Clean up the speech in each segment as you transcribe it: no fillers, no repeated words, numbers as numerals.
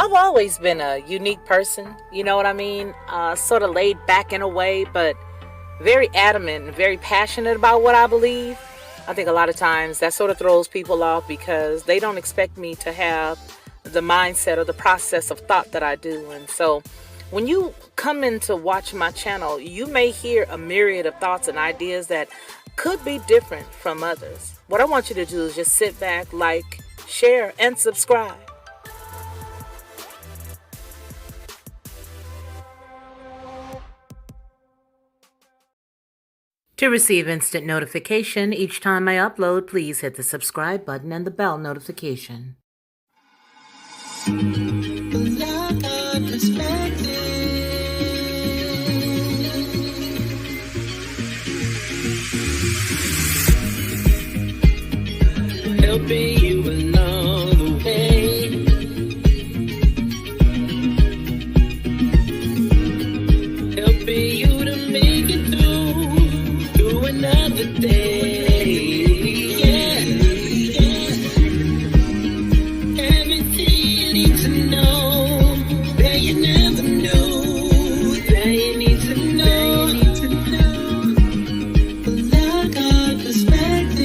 I've always been a unique person, you know what I mean? Sort of laid back in a way, but very adamant and very passionate about what I believe. I think a lot of times that sort of throws people off because they don't expect me to have the mindset or the process of thought that I do. And so when you come in to watch my channel, you may hear a myriad of thoughts and ideas that could be different from others. What I want you to do is just sit back, like, share, and subscribe. To receive instant notification each time I upload, please hit the subscribe button and the bell notification. Helping you along the way. Helping you to make it through another day. Yeah, everything you need to know that you never knew, that you need to know. Well, I got perspective.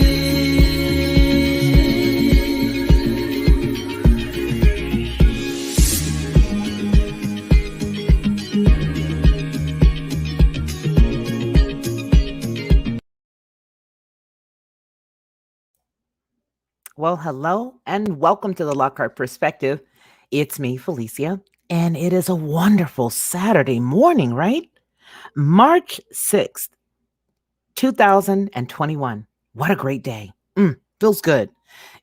Well, hello and welcome to the Lockhart Perspective. It's me, Felicia, and it is a wonderful Saturday morning, right? March 6th, 2021. What a great day. Feels good.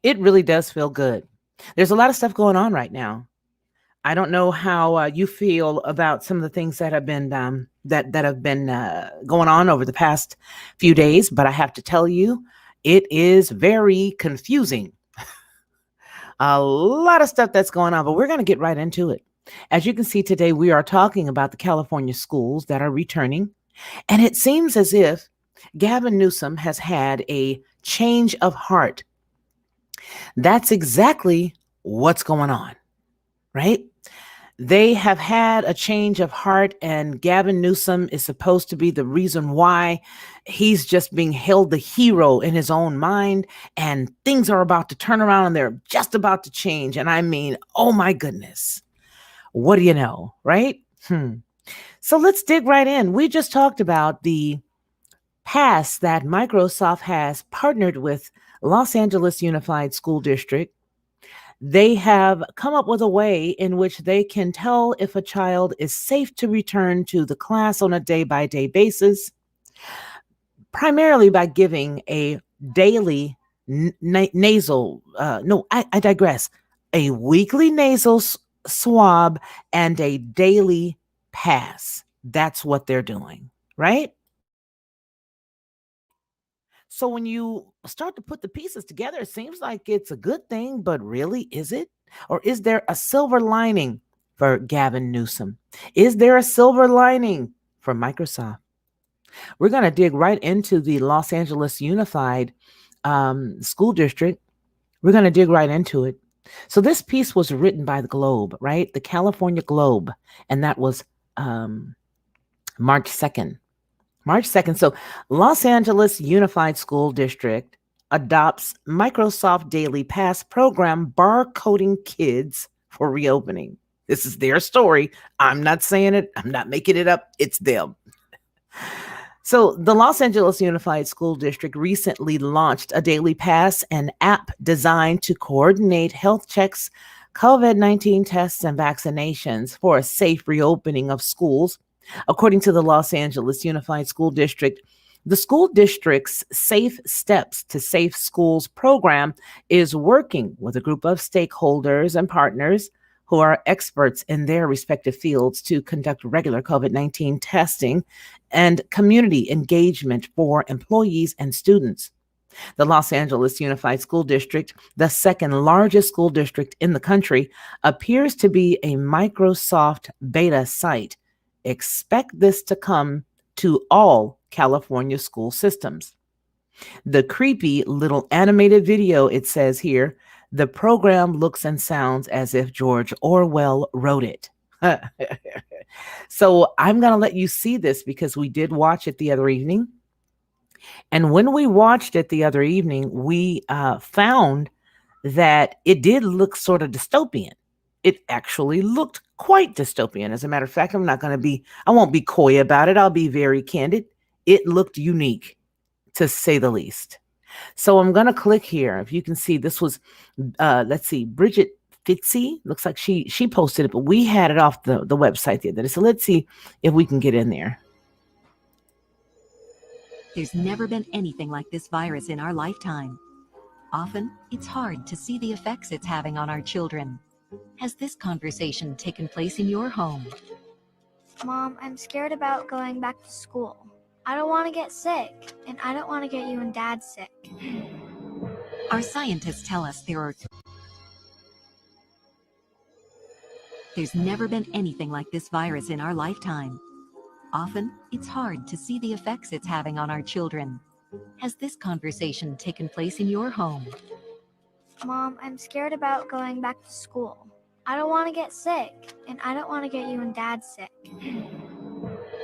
It really does feel good. There's a lot of stuff going on right now. I don't know how you feel about some of the things that have been going on over the past few days, but I have to tell you, it is very confusing. A lot of stuff that's going on, but we're going to get right into it. As you can see today, we are talking about the California schools that are returning, and it seems as if Gavin Newsom has had a change of heart. That's exactly what's going on, right? They have had a change of heart, and Gavin Newsom is supposed to be the reason why he's just being held the hero in his own mind, and things are about to turn around and they're just about to change. And I mean, oh my goodness, what do you know, right? So let's dig right in. We just talked about the pass that Microsoft has partnered with Los Angeles Unified School District. They have come up with a way in which they can tell if a child is safe to return to the class on a day-by-day basis, primarily by giving a daily I digress, a weekly nasal swab and a daily pass. That's what they're doing, right? So when you start to put the pieces together, it seems like it's a good thing, but really, is it? Or is there a silver lining for Gavin Newsom? Is there a silver lining for Microsoft? We're going to dig right into the Los Angeles Unified School District. We're going to dig right into it. So this piece was written by the Globe, right? The California Globe, and that was March 2nd. March 2nd. So Los Angeles Unified School District adopts Microsoft Daily Pass program barcoding kids for reopening. This is their story. I'm not saying it. I'm not making it up. It's them. So the Los Angeles Unified School District recently launched a Daily Pass, an app designed to coordinate health checks, COVID-19 tests, and vaccinations for a safe reopening of schools. According to the Los Angeles Unified School District, the school district's Safe Steps to Safe Schools program is working with a group of stakeholders and partners who are experts in their respective fields to conduct regular COVID-19 testing and community engagement for employees and students. The Los Angeles Unified School District, the second largest school district in the country, appears to be a Microsoft beta site. Expect this to come to all California school systems. The creepy little animated video, it says here, The program looks and sounds as if George Orwell wrote it. So I'm going to let you see this because we did watch it the other evening. And when we watched it the other evening, we found that it did look sort of dystopian. It actually looked quite dystopian. As a matter of fact, I won't be coy about it. I'll be very candid. It looked unique, to say the least. So I'm going to click here. If you can see, this was, let's see, Bridget Fitzy. Looks like she posted it, but we had it off the website the other day. So let's see if we can get in there. There's never been anything like this virus in our lifetime. Often, it's hard to see the effects it's having on our children. Has this conversation taken place in your home? Mom, I'm scared about going back to school. I don't want to get sick, and I don't want to get you and Dad sick. Our scientists tell us there's never been anything like this virus in our lifetime. Often, it's hard to see the effects it's having on our children. Has this conversation taken place in your home? Mom, I'm scared about going back to school. I don't want to get sick, and I don't want to get you and Dad sick.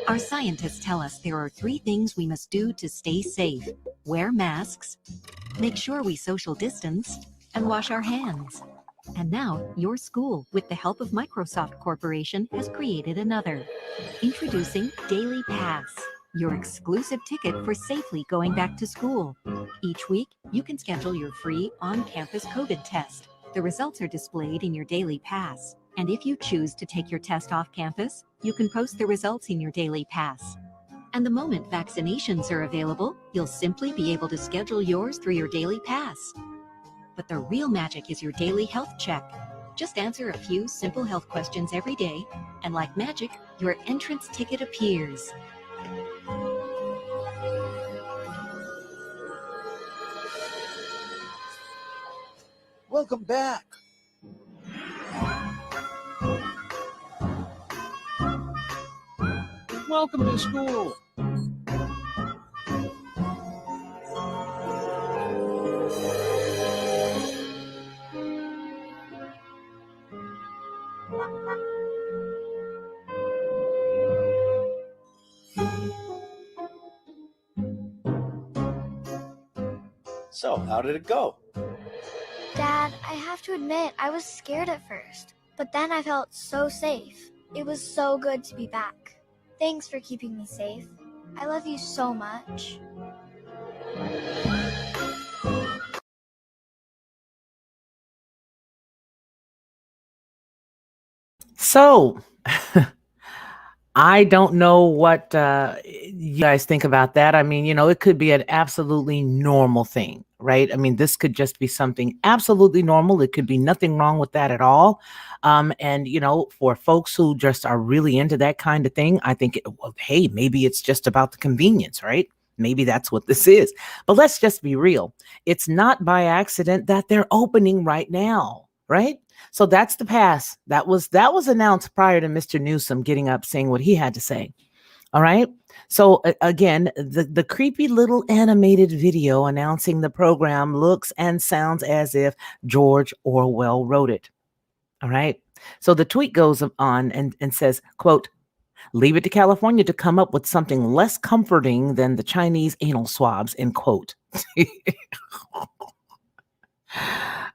Our scientists tell us there are 3 things we must do to stay safe. Wear masks, make sure we social distance, and wash our hands. And now, your school, with the help of Microsoft Corporation, has created another. Introducing Daily Pass, your exclusive ticket for safely going back to school. Each week, you can schedule your free on-campus COVID test. The results are displayed in your Daily Pass. And if you choose to take your test off campus, you can post the results in your Daily Pass. And the moment vaccinations are available, you'll simply be able to schedule yours through your Daily Pass. But the real magic is your daily health check. Just answer a few simple health questions every day, and like magic, your entrance ticket appears. Welcome back. Welcome to school. So, how did it go? Dad, I have to admit, I was scared at first, but then I felt so safe. It was so good to be back. Thanks for keeping me safe. I love you so much. So, I don't know what you guys think about that. I mean, it could be an absolutely normal thing, right? I mean, this could just be something absolutely normal. It could be nothing wrong with that at all. And, for folks who just are really into that kind of thing, I think, hey, maybe it's just about the convenience, right? Maybe that's what this is. But let's just be real. It's not by accident that they're opening right now, right? So that's the pass. That was announced prior to Mr. Newsom getting up saying what he had to say. All right. So again, the creepy little animated video announcing the program looks and sounds as if George Orwell wrote it. All right. So the tweet goes on and says, quote, "Leave it to California to come up with something less comforting than the Chinese anal swabs," end quote.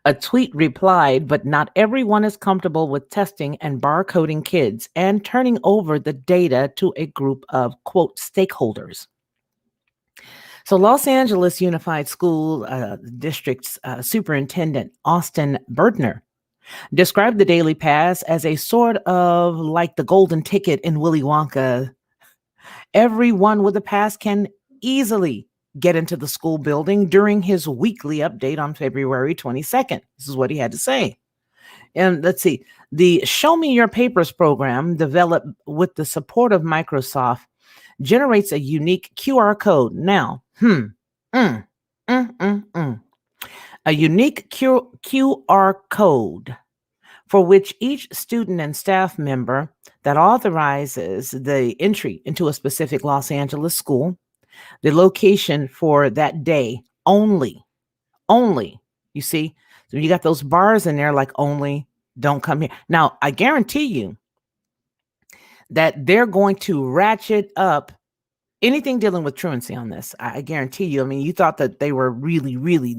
A tweet replied, "But not everyone is comfortable with testing and barcoding kids and turning over the data to a group of, quote, stakeholders." So Los Angeles Unified School District's Superintendent Austin Bertner described the Daily Pass as a sort of like the golden ticket in Willy Wonka. Everyone with a pass can easily get into the school building during his weekly update on February 22nd. This is what he had to say. And let's see, the Show Me Your Papers program, developed with the support of Microsoft, generates a unique QR code. Now, a unique QR code for which each student and staff member that authorizes the entry into a specific Los Angeles school, the location for that day only, you see, So you got those bars in there like only don't come here. Now, I guarantee you that they're going to ratchet up anything dealing with truancy on this. I guarantee you. I mean, you thought that they were really, really,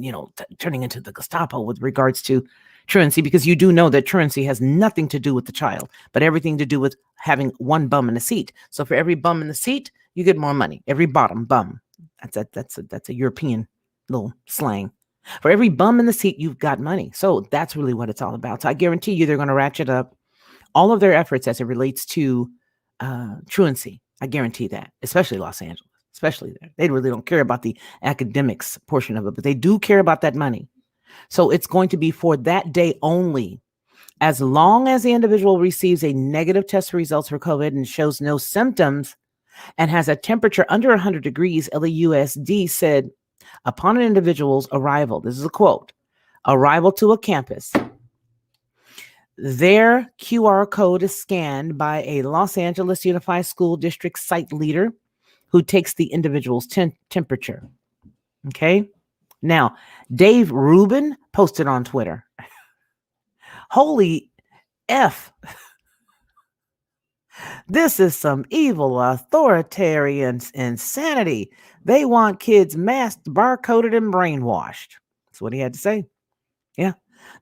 turning into the Gestapo with regards to truancy, because you do know that truancy has nothing to do with the child, but everything to do with having one bum in the seat. So for every bum in the seat, you get more money. Every bottom bum. That's a European little slang. For every bum in the seat, you've got money. So that's really what it's all about. So I guarantee you they're going to ratchet up all of their efforts as it relates to truancy. I guarantee that, especially Los Angeles, especially there. They really don't care about the academics portion of it, but they do care about that money. So it's going to be for that day only. As long as the individual receives a negative test results for COVID and shows no symptoms and has a temperature under 100 degrees, LAUSD said, upon an individual's arrival, this is a quote, arrival to a campus, their QR code is scanned by a Los Angeles Unified School District site leader who takes the individual's temperature. Okay. Now, Dave Rubin posted on Twitter, holy F. This is some evil authoritarian insanity. They want kids masked, barcoded, and brainwashed. That's what he had to say. Yeah,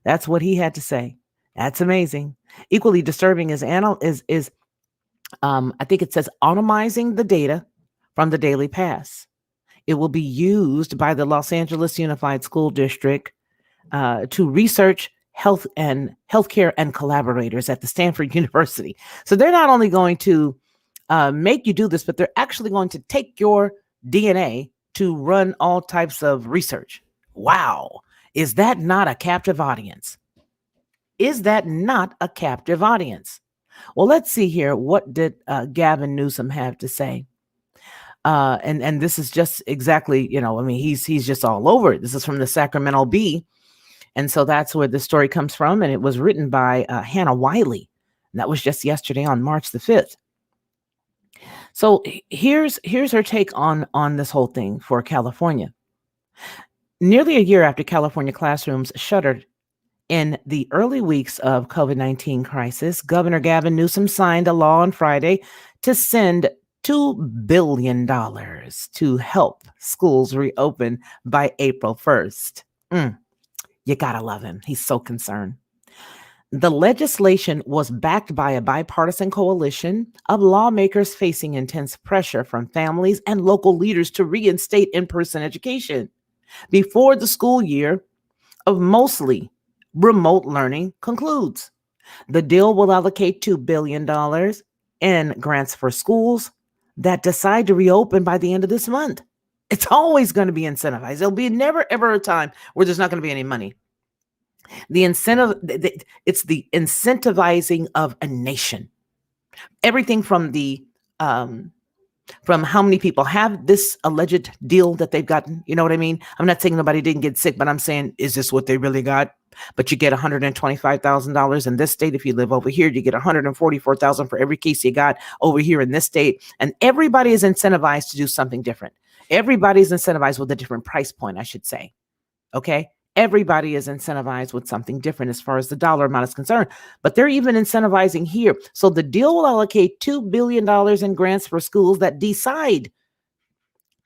that's what he had to say. That's amazing. Equally disturbing is I think it says anonymizing the data from the Daily Pass. It will be used by the Los Angeles Unified School District to research healthcare and collaborators at the Stanford University. So they're not only going to make you do this, but they're actually going to take your DNA to run all types of research. Wow. Is that not a captive audience? Is that not a captive audience? Well, let's see here. What did Gavin Newsom have to say? And this is just exactly, he's just all over it. This is from the Sacramento Bee. And so that's where the story comes from. And it was written by Hannah Wiley. And that was just yesterday on March the 5th. So here's her take on this whole thing for California. Nearly a year after California classrooms shuttered in the early weeks of COVID-19 crisis, Governor Gavin Newsom signed a law on Friday to send $2 billion to help schools reopen by April 1st. You gotta love him. He's so concerned. The legislation was backed by a bipartisan coalition of lawmakers facing intense pressure from families and local leaders to reinstate in-person education before the school year of mostly remote learning concludes. The deal will allocate $2 billion in grants for schools that decide to reopen by the end of this month. It's always going to be incentivized. There'll be never, ever a time where there's not going to be any money. The incentive, it's the incentivizing of a nation. Everything from from how many people have this alleged deal that they've gotten. You know what I mean? I'm not saying nobody didn't get sick, but I'm saying, is this what they really got? But you get $125,000 in this state. If you live over here, you get $144,000 for every case you got over here in this state. And everybody is incentivized to do something different. Everybody's incentivized with a different price point, I should say. Okay. Everybody is incentivized with something different as far as the dollar amount is concerned, but they're even incentivizing here. So the deal will allocate $2 billion in grants for schools that decide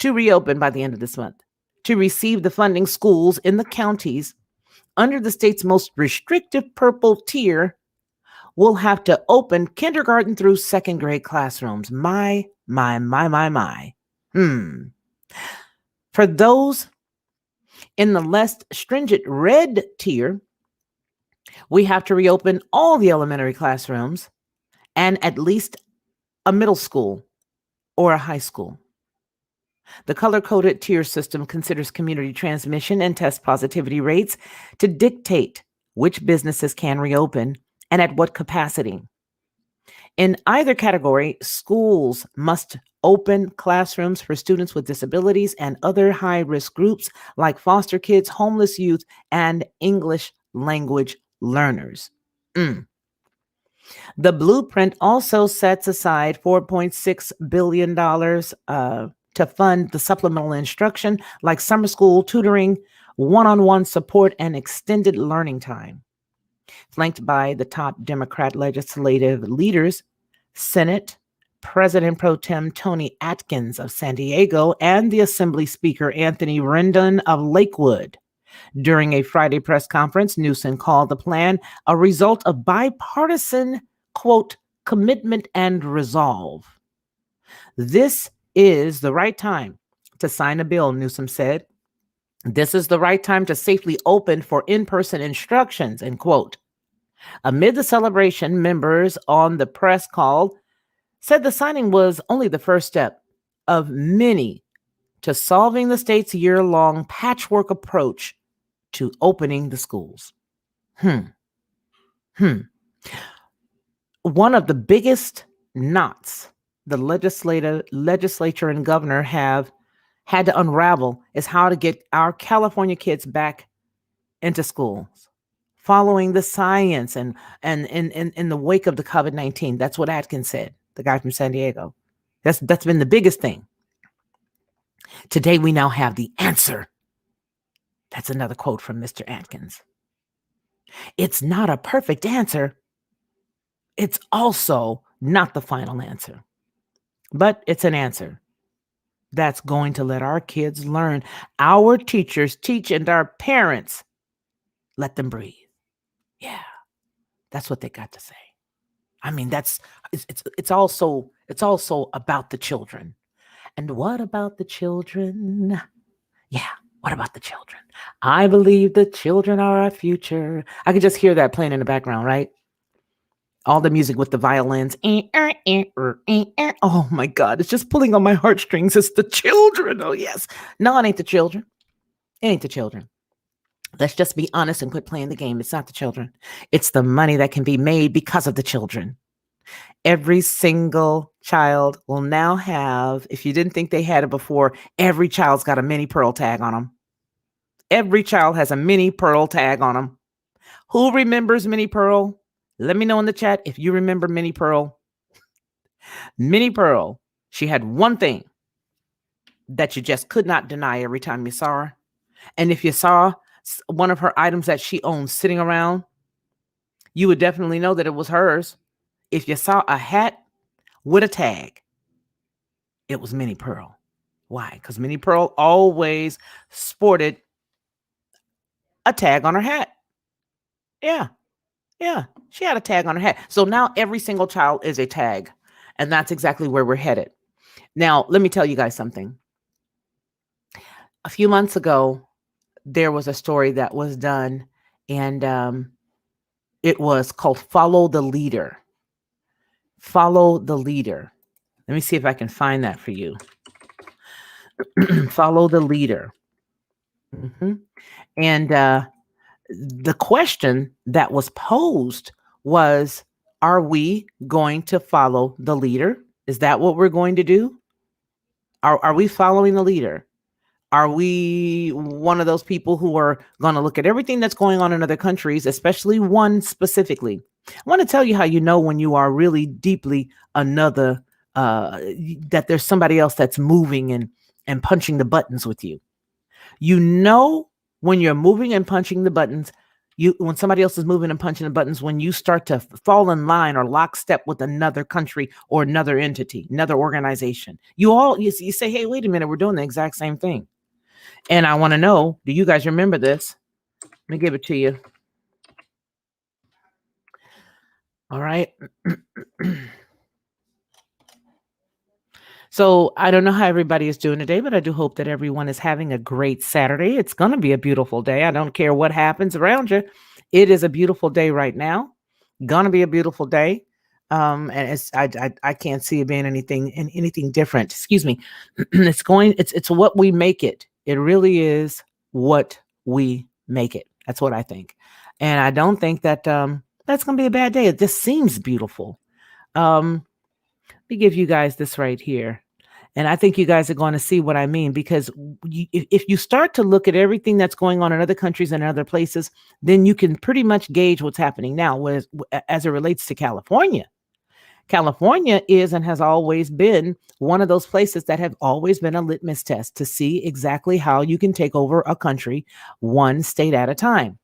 to reopen by the end of this month. To receive the funding, schools in the counties under the state's most restrictive purple tier will have to open kindergarten through second grade classrooms. My. For those in the less stringent red tier, we have to reopen all the elementary classrooms and at least a middle school or a high school. The color-coded tier system considers community transmission and test positivity rates to dictate which businesses can reopen and at what capacity. In either category, schools must open classrooms for students with disabilities and other high-risk groups like foster kids, homeless youth, and English language learners. The blueprint also sets aside $4.6 billion to fund the supplemental instruction like summer school, tutoring, one-on-one support, and extended learning time. Flanked by the top Democrat legislative leaders, Senate President Pro Tem Tony Atkins of San Diego and the Assembly Speaker Anthony Rendon of Lakewood. During a Friday press conference, Newsom called the plan a result of bipartisan, quote, commitment and resolve. This is the right time to sign a bill, Newsom said. This is the right time to safely open for in-person instructions, end quote. Amid the celebration, members on the press call said the signing was only the first step of many to solving the state's year-long patchwork approach to opening the schools. One of the biggest knots the legislature and governor have had to unravel is how to get our California kids back into schools, following the science and in the wake of the COVID-19. That's what Atkins said, the guy from San Diego. That's been the biggest thing. Today we now have the answer. That's another quote from Mr. Atkins. It's not a perfect answer. It's also not the final answer, but it's an answer that's going to let our kids learn. Our teachers teach and our parents let them breathe. Yeah, that's what they got to say. I mean, it's also about the children. And what about the children? Yeah, what about the children? I believe the children are our future. I could just hear that playing in the background, right? All the music with the violins. Oh my God, it's just pulling on my heartstrings. It's the children. Oh yes. No, it ain't the children. It ain't the children. Let's just be honest and quit playing the game. It's not the children. It's the money that can be made because of the children. Every single child will now have, if you didn't think they had it before, every child's got a mini Pearl tag on them. Every child has a mini Pearl tag on them. Who remembers Mini Pearl? Let me know in the chat if you remember Mini Pearl. Mini Pearl, she had one thing that you just could not deny every time you saw her. And if you saw one of her items that she owned sitting around, you would definitely know that it was hers. If you saw a hat with a tag, it was Mini Pearl. Why? Because Mini Pearl always sported a tag on her hat. Yeah. She had a tag on her hat. So now every single child is a tag. And that's exactly where we're headed. Now, let me tell you guys something. A few months ago, there was a story that was done, and it was called Follow the Leader. Follow the Leader. Let me see if I can find that for you. Follow the Leader. And the question that was posed was, are we going to follow the leader? Is that what we're going to do? Are we following the leader? Are we one of those people who are going to look at everything that's going on in other countries, especially one specifically? I want to tell you how you know when you are really deeply another, that there's somebody else that's moving and punching the buttons with you. You know when you're moving and punching the buttons, when somebody else is moving and punching the buttons, when you start to fall in line or lockstep with another country or another entity, another organization, you say, hey, wait a minute, we're doing the exact same thing. And I want to know, do you guys remember this? Let me give it to you. All right. So I don't know how everybody is doing today, but I do hope that everyone is having a great Saturday. It's going to be a beautiful day. I don't care what happens around you. It is a beautiful day right now. Going to be a beautiful day. And I can't see it being anything different. Excuse me. It's what we make it. It really is what we make it. That's what I think. And I don't think that that's going to be a bad day. It just seems beautiful. Let me give you guys this right here. And I think you guys are going to see what I mean, because if you start to look at everything that's going on in other countries and other places, then you can pretty much gauge what's happening now as it relates to California. California is and has always been one of those places that have always been a litmus test to see exactly how you can take over a country one state at a time.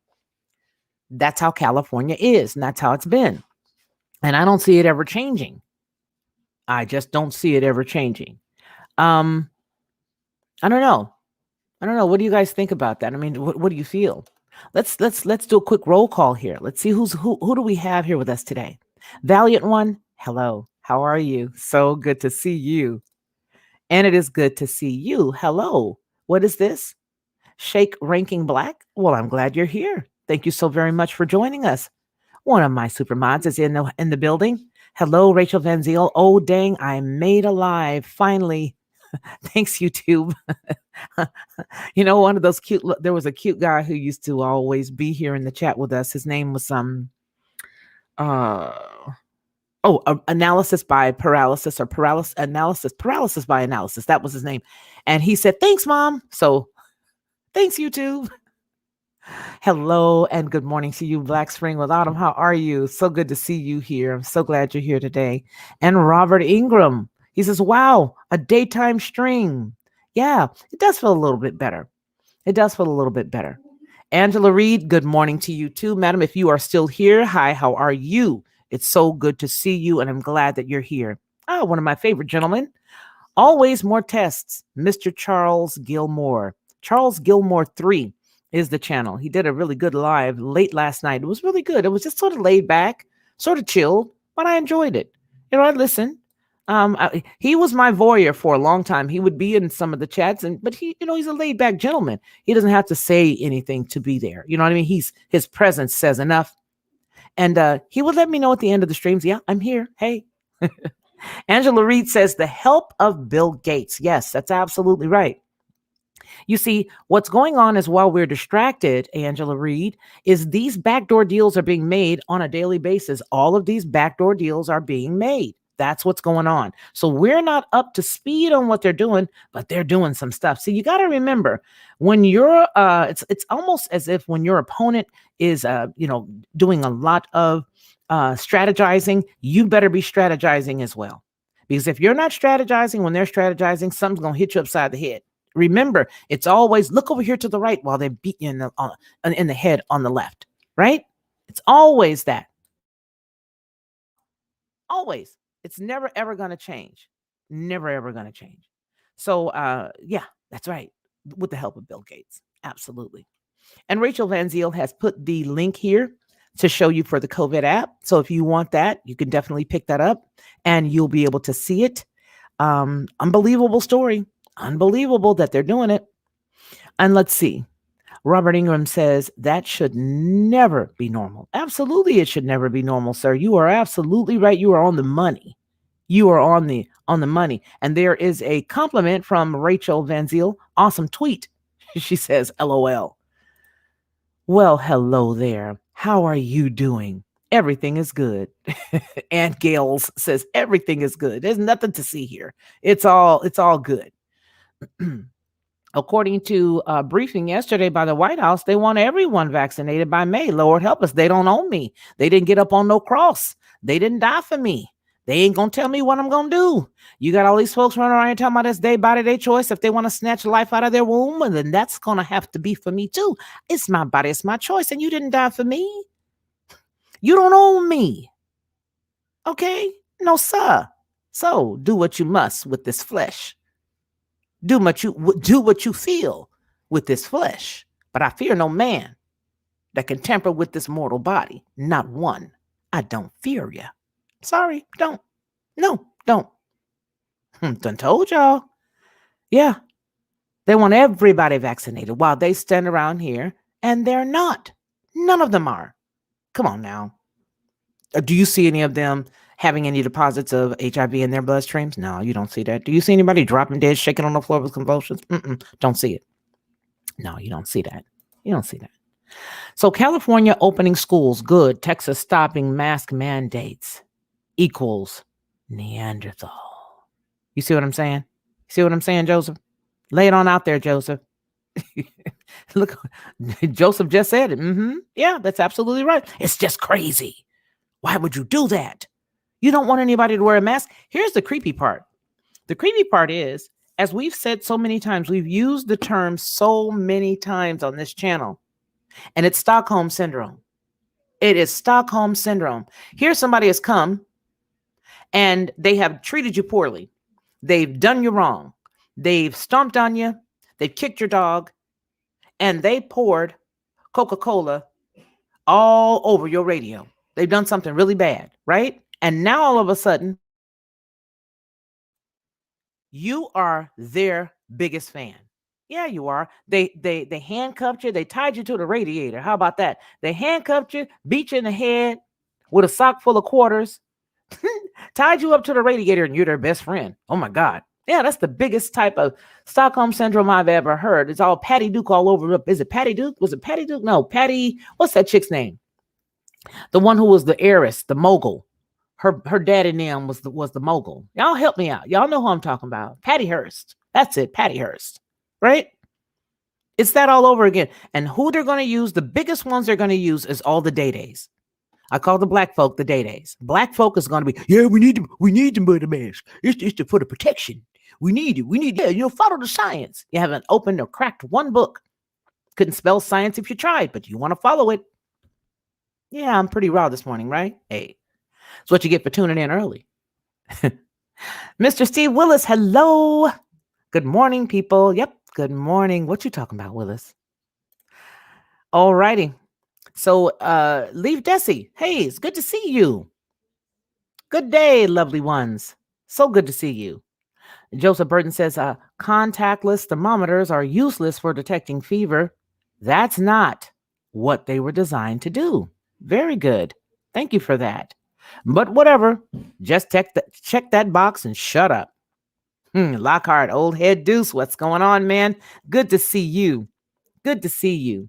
That's how California is, and that's how it's been. And I don't see it ever changing. I just don't see it ever changing. Um, I don't know. I don't know. What do you guys think about that? I mean, what do you feel? Let's do a quick roll call here. Let's see who do we have here with us today? Valiant One, hello. How are you? So good to see you. And it is good to see you. Hello. What is this? Shake Ranking Black? Well, I'm glad you're here. Thank you so very much for joining us. One of my super mods is in the building. Hello, Rachel Van Ziel. Oh, dang, I'm made alive. Finally. Thanks, YouTube. One of those there was a cute guy who used to always be here in the chat with us. His name was analysis by paralysis or paralysis by analysis. That was his name. And he said, thanks, Mom. So thanks, YouTube. Hello and good morning to you, Black Spring with Autumn. How are you? So good to see you here. I'm so glad you're here today. And Robert Ingram, he says, wow, a daytime stream. Yeah, it does feel a little bit better. It does feel a little bit better. Angela Reed, good morning to you too, madam. If you are still here, hi, how are you? It's so good to see you, and I'm glad that you're here. One of my favorite gentlemen. Always more tests, Mr. Charles Gilmore. Charles Gilmore 3 is the channel. He did a really good live late last night. It was really good. It was just sort of laid back, sort of chilled, but I enjoyed it. I listened. He was my voyeur for a long time. He would be in some of the chats, but he's a laid back gentleman. He doesn't have to say anything to be there. You know what I mean? His presence says enough. And he would let me know at the end of the streams. Yeah, I'm here. Hey. Angela Reed says the help of Bill Gates. Yes, that's absolutely right. You see, what's going on is while we're distracted, Angela Reed, is these backdoor deals are being made on a daily basis. All of these backdoor deals are being made. That's what's going on. So we're not up to speed on what they're doing, but they're doing some stuff. So you got to remember when you're, it's almost as if when your opponent is, doing a lot of strategizing, you better be strategizing as well. Because if you're not strategizing when they're strategizing, something's going to hit you upside the head. Remember, it's always look over here to the right while they beat you in the head on the left, right? It's always that. Always. It's never, ever going to change. Never, ever going to change. So, yeah, that's right. With the help of Bill Gates. Absolutely. And Rachel Van Ziel has put the link here to show you for the COVID app. So if you want that, you can definitely pick that up and you'll be able to see it. Unbelievable story. Unbelievable that they're doing it. And let's see. Robert Ingram says that should never be normal. Absolutely, it should never be normal, sir. You are absolutely right. You are on the money. You are on the money. And there is a compliment from Rachel Van Ziel. Awesome tweet. She says, LOL. Well, hello there. How are you doing? Everything is good. And Gales says everything is good. There's nothing to see here. It's all good. According to a briefing yesterday by the White House, they want everyone vaccinated by May. Lord help us. They don't own me. They didn't get up on no cross. They didn't die for me. They ain't going to tell me what I'm going to do. You got all these folks running around talking about this day body, their choice. If they want to snatch life out of their womb, then that's going to have to be for me too. It's my body. It's my choice. And you didn't die for me. You don't own me. Okay? No, sir. So do what you must with this flesh. Do what you feel with this flesh. But I fear no man that can tamper with this mortal body. Not one. I don't fear you. Sorry, don't. No, don't. Done told y'all. Yeah. They want everybody vaccinated while they stand around here and they're not. None of them are. Come on now. Do you see any of them having any deposits of HIV in their bloodstreams? No, you don't see that. Do you see anybody dropping dead, shaking on the floor with convulsions? Don't see it. No, you don't see that. You don't see that. So California opening schools, good. Texas stopping mask mandates equals Neanderthal. You see what I'm saying? See what I'm saying, Joseph? Lay it on out there, Joseph. Look, Joseph just said it. Yeah, that's absolutely right. It's just crazy. Why would you do that? You don't want anybody to wear a mask. Here's the creepy part. The creepy part is, as we've said so many times, we've used the term so many times on this channel, and it's Stockholm Syndrome. It is Stockholm Syndrome. Here somebody has come and they have treated you poorly. They've done you wrong. They've stomped on you. They've kicked your dog. And they poured Coca-Cola all over your radio. They've done something really bad, right? And now all of a sudden, you are their biggest fan. Yeah, you are. They handcuffed you. They tied you to the radiator. How about that? They handcuffed you, beat you in the head with a sock full of quarters, tied you up to the radiator, and you're their best friend. Oh my God. Yeah, that's the biggest type of Stockholm Syndrome I've ever heard. It's all Patty Duke all over. Is it Patty Duke? Was it Patty Duke? No, Patty. What's that chick's name? The one who was the heiress, the mogul. Her daddy name was the mogul. Y'all help me out. Y'all know who I'm talking about. Patty Hearst. That's it. Patty Hearst. Right? It's that all over again. And who they're going to use, the biggest ones they're going to use is all the day-days. I call the black folk the day-days. Black folk is going to be, yeah, we need them by the mask. It's for the protection. We need it. Follow the science. You haven't opened or cracked one book. Couldn't spell science if you tried, but you want to follow it. Yeah, I'm pretty raw this morning, right? Hey, it's what you get for tuning in early. Mr. Steve Willis, hello. Good morning, people. Yep, good morning. What you talking about, Willis? All righty. So, Leave Desi. Hey, it's good to see you. Good day, lovely ones. So good to see you. Joseph Burton says, contactless thermometers are useless for detecting fever. That's not what they were designed to do. Very good. Thank you for that. But whatever, just check that box and shut up. Lockhart, old head deuce, what's going on, man? Good to see you. Good to see you.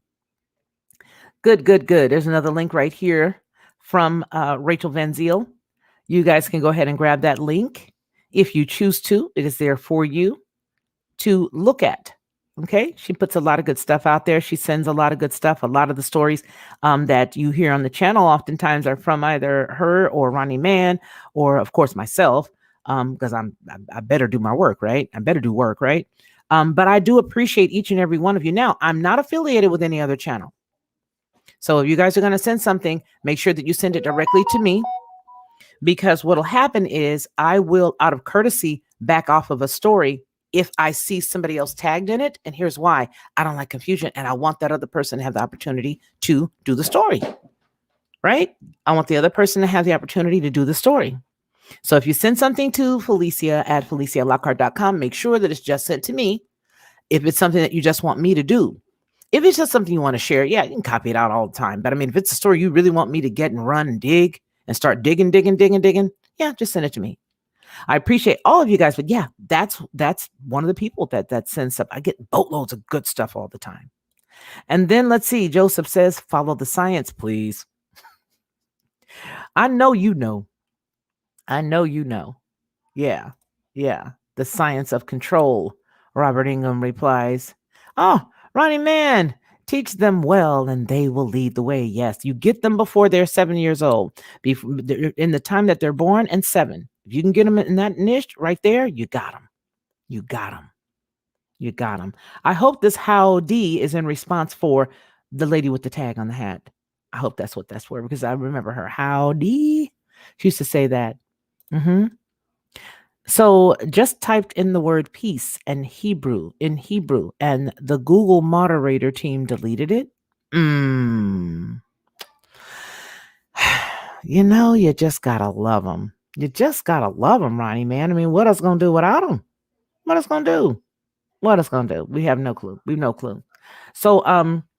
Good. There's another link right here from Rachel Van Ziel. You guys can go ahead and grab that link if you choose to. It is there for you to look at. Okay, she puts a lot of good stuff out there. She sends a lot of good stuff. A lot of the stories that you hear on the channel oftentimes are from either her or Ronnie Mann, or of course myself, because I better do my work, right? I better do work, right? But I do appreciate each and every one of you. Now, I'm not affiliated with any other channel. So if you guys are going to send something, make sure that you send it directly to me, because what'll happen is I will, out of courtesy, back off of a story if I see somebody else tagged in it. And here's why. I don't like confusion, and I want that other person to have the opportunity to do the story, right? I want the other person to have the opportunity to do the story. So if you send something to Felicia at FeliciaLockhart.com, make sure that it's just sent to me. If it's something that you just want me to do, if it's just something you want to share, yeah, you can copy it out all the time. But I mean, if it's a story you really want me to get and run and dig and start digging, yeah, just send it to me. I appreciate all of you guys, but yeah, that's one of the people that sends stuff. I get boatloads of good stuff all the time. And then let's see, Joseph says, follow the science, please. I know you know. Yeah. The science of control. Robert Ingham replies, oh, Ronnie Mann, teach them well and they will lead the way. Yes, you get them before they're 7 years old, in the time that they're born and 7. If you can get them in that niche right there, you got them. You got them. I hope this howdy is in response for the lady with the tag on the hat. I hope that's what that's for, because I remember her. Howdy. She used to say that. So just typed in the word peace and Hebrew, and the Google moderator team deleted it. You just gotta love them. You just gotta love them, Ronnie, man. I mean, what else gonna do without them? What else gonna do? We have no clue. We have no clue. So,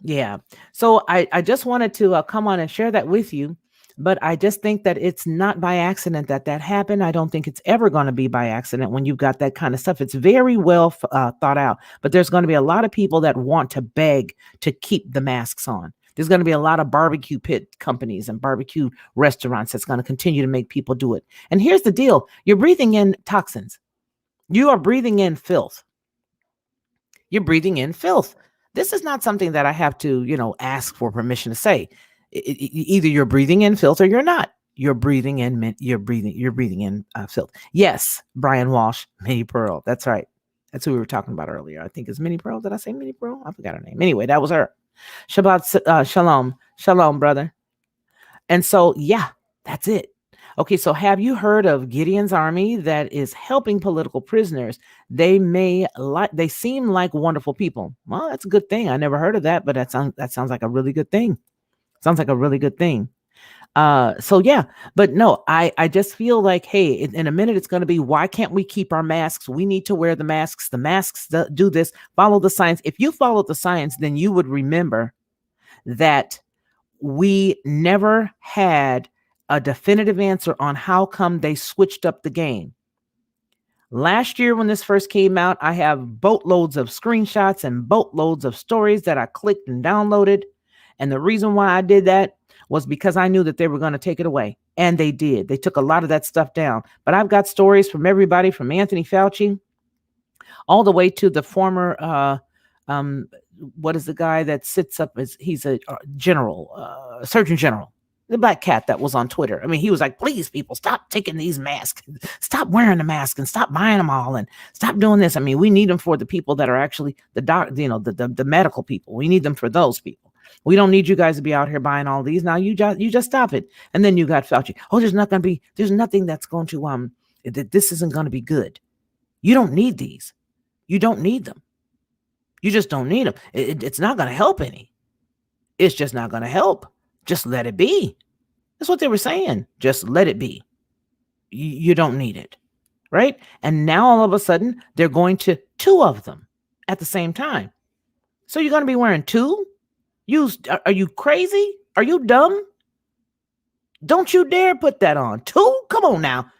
yeah. So I just wanted to come on and share that with you. But I just think that it's not by accident that happened. I don't think it's ever going to be by accident when you've got that kind of stuff. It's very well thought out. But there's going to be a lot of people that want to beg to keep the masks on. There's going to be a lot of barbecue pit companies and barbecue restaurants that's going to continue to make people do it. And here's the deal. You're breathing in toxins. You are breathing in filth. You're breathing in filth. This is not something that I have to, ask for permission to say. Either you're breathing in filth or you're not. You're breathing in. You're breathing in filth. Yes, Brian Walsh, Minnie Pearl. That's right. That's who we were talking about earlier. I think it's Minnie Pearl. Did I say Minnie Pearl? I forgot her name. Anyway, that was her. Shabbat shalom, brother. And so, yeah, that's it. Okay, so have you heard of Gideon's army that is helping political prisoners? They seem like wonderful people. Well, that's a good thing. I never heard of that, but that sounds like a really good thing. Sounds like a really good thing. So yeah, but no, I just feel like, hey, in a minute it's going to be, why can't we keep our masks? We need to wear the masks. The masks do this. Follow the science. If you followed the science, then you would remember that we never had a definitive answer on how come they switched up the game. Last year when this first came out, I have boatloads of screenshots and boatloads of stories that I clicked and downloaded. And the reason why I did that was because I knew that they were going to take it away. And they did. They took a lot of that stuff down. But I've got stories from everybody from Anthony Fauci all the way to the former, what is the guy that sits up as he's a general, surgeon general, the black cat that was on Twitter. I mean, he was like, please, people, stop taking these masks, stop wearing the mask and stop buying them all and stop doing this. I mean, we need them for the people that are actually the medical people. We need them for those people. We don't need you guys to be out here buying all these. Now you just stop it. And then you got Fauci. Oh, there's nothing that's going to, this isn't going to be good. You don't need these. You don't need them. You just don't need them. It's not going to help any. It's just not going to help. Just let it be. That's what they were saying. Just let it be. You don't need it. Right? And now all of a sudden, they're going to 2 of them at the same time. So you're going to be wearing 2? Are you crazy? Are you dumb? Don't you dare put that on. 2? Come on now.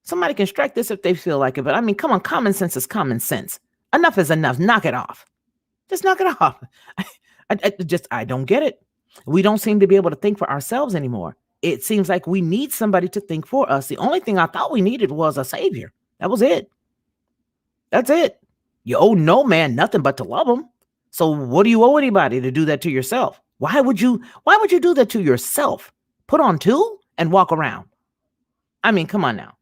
Somebody can strike this if they feel like it. But I mean, come on. Common sense is common sense. Enough is enough. Knock it off. Just knock it off. I don't get it. We don't seem to be able to think for ourselves anymore. It seems like we need somebody to think for us. The only thing I thought we needed was a savior. That was it. That's it. You owe no man nothing but to love him. So what do you owe anybody to do that to yourself? Why would you do that to yourself? Put on 2 and walk around. I mean, come on now.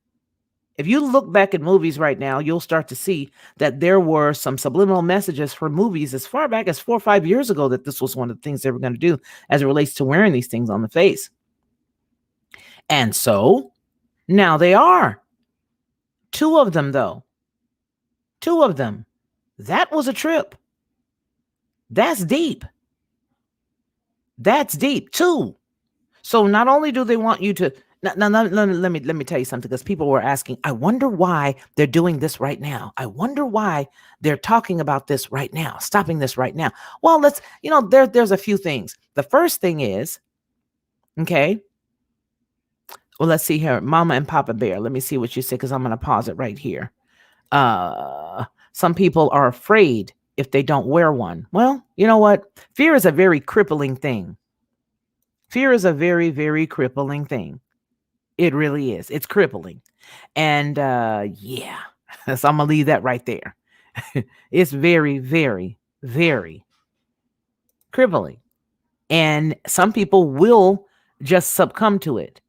If you look back at movies right now, you'll start to see that there were some subliminal messages for movies as far back as 4 or 5 years ago that this was one of the things they were going to do as it relates to wearing these things on the face. And so now they are. 2 of them, though. 2 of them. That was a trip. That's deep. That's deep, 2. So not only do they want you to... Now, let me tell you something, because people were asking, I wonder why they're doing this right now. I wonder why they're talking about this right now, stopping this right now. Well, there's a few things. The first thing is, okay, well, let's see here. Mama and Papa Bear. Let me see what you say, because I'm going to pause it right here. Some people are afraid if they don't wear one. Well, you know what? Fear is a very crippling thing. Fear is a very, very crippling thing. It really is. It's crippling. And yeah, so I'm going to leave that right there. It's very, very, very crippling. And some people will just succumb to it.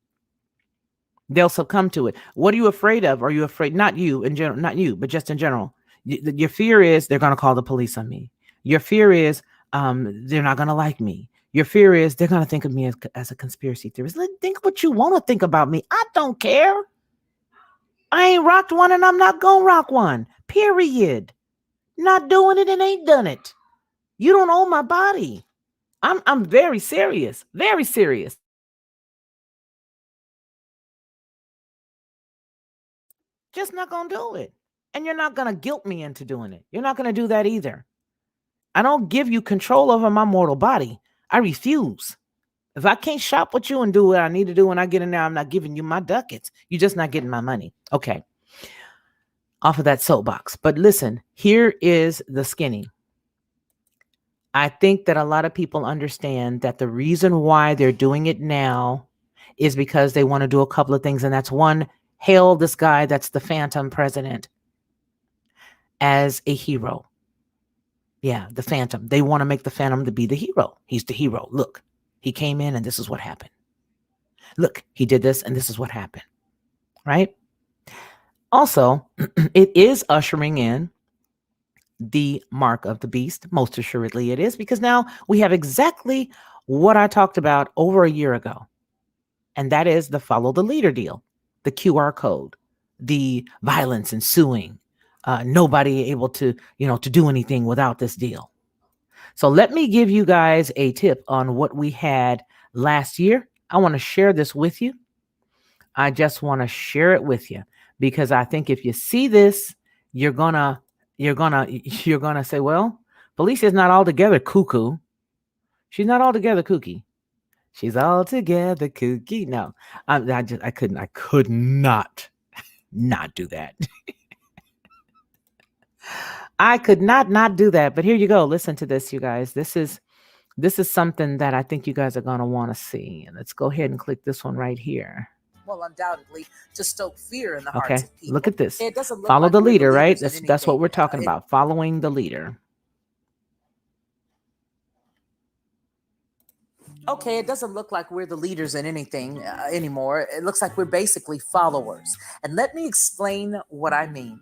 They'll succumb to it. What are you afraid of? Are you afraid? Not you in general, not you, but just in general. Your fear is they're going to call the police on me. Your fear is they're not going to like me. Your fear is they're going to think of me as a conspiracy theorist. Think what you want to think about me. I don't care. I ain't rocked one and I'm not going to rock one. Period. Not doing it and ain't done it. You don't own my body. I'm very serious. Very serious. Just not going to do it. And you're not going to guilt me into doing it. You're not going to do that either. I don't give you control over my mortal body. I refuse. If I can't shop with you and do what I need to do when I get in there, I'm not giving you my ducats. You're just not getting my money. Okay. Off of that soapbox. But listen, here is the skinny. I think that a lot of people understand that the reason why they're doing it now is because they want to do a couple of things. And that's one, hail this guy that's the phantom president as a hero. Yeah, the Phantom. They want to make the Phantom to be the hero. He's the hero. Look, he came in and this is what happened. Look, he did this and this is what happened, right? Also, it is ushering in the mark of the beast. Most assuredly it is, because now we have exactly what I talked about over a year ago. And that is the follow the leader deal, the QR code, the violence ensuing, nobody able to, to do anything without this deal. So let me give you guys a tip on what we had last year. I want to share this with you. I just want to share it with you because I think if you see this, you're gonna you're gonna say, well, Felicia's not altogether cuckoo. She's not altogether kooky. She's altogether kooky. No, I could not do that. I could not do that. But here you go. Listen to this, you guys. This is something that I think you guys are gonna want to see. And let's go ahead and click this one right here. Well, undoubtedly, to stoke fear in the hearts Okay, of people. look at this. It doesn't look Follow like the we're leader, right? believers in That's what anything. we're talking about. Following the leader. Okay, it doesn't look like we're the leaders in anything anymore. It looks like we're basically followers. And let me explain what I mean.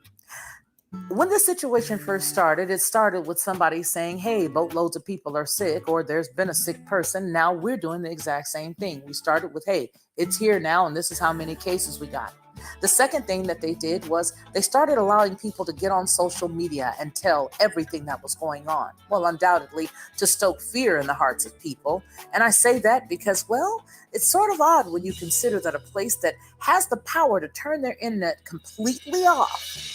When this situation first started, it started with somebody saying, hey, boatloads of people are sick, or there's been a sick person. Now we're doing the exact same thing. We started with, hey, it's here now, and this is how many cases we got. The second thing that they did was they started allowing people to get on social media and tell everything that was going on. Well, undoubtedly, to stoke fear in the hearts of people. And I say that because, well, it's sort of odd when you consider that a place that has the power to turn their internet completely off,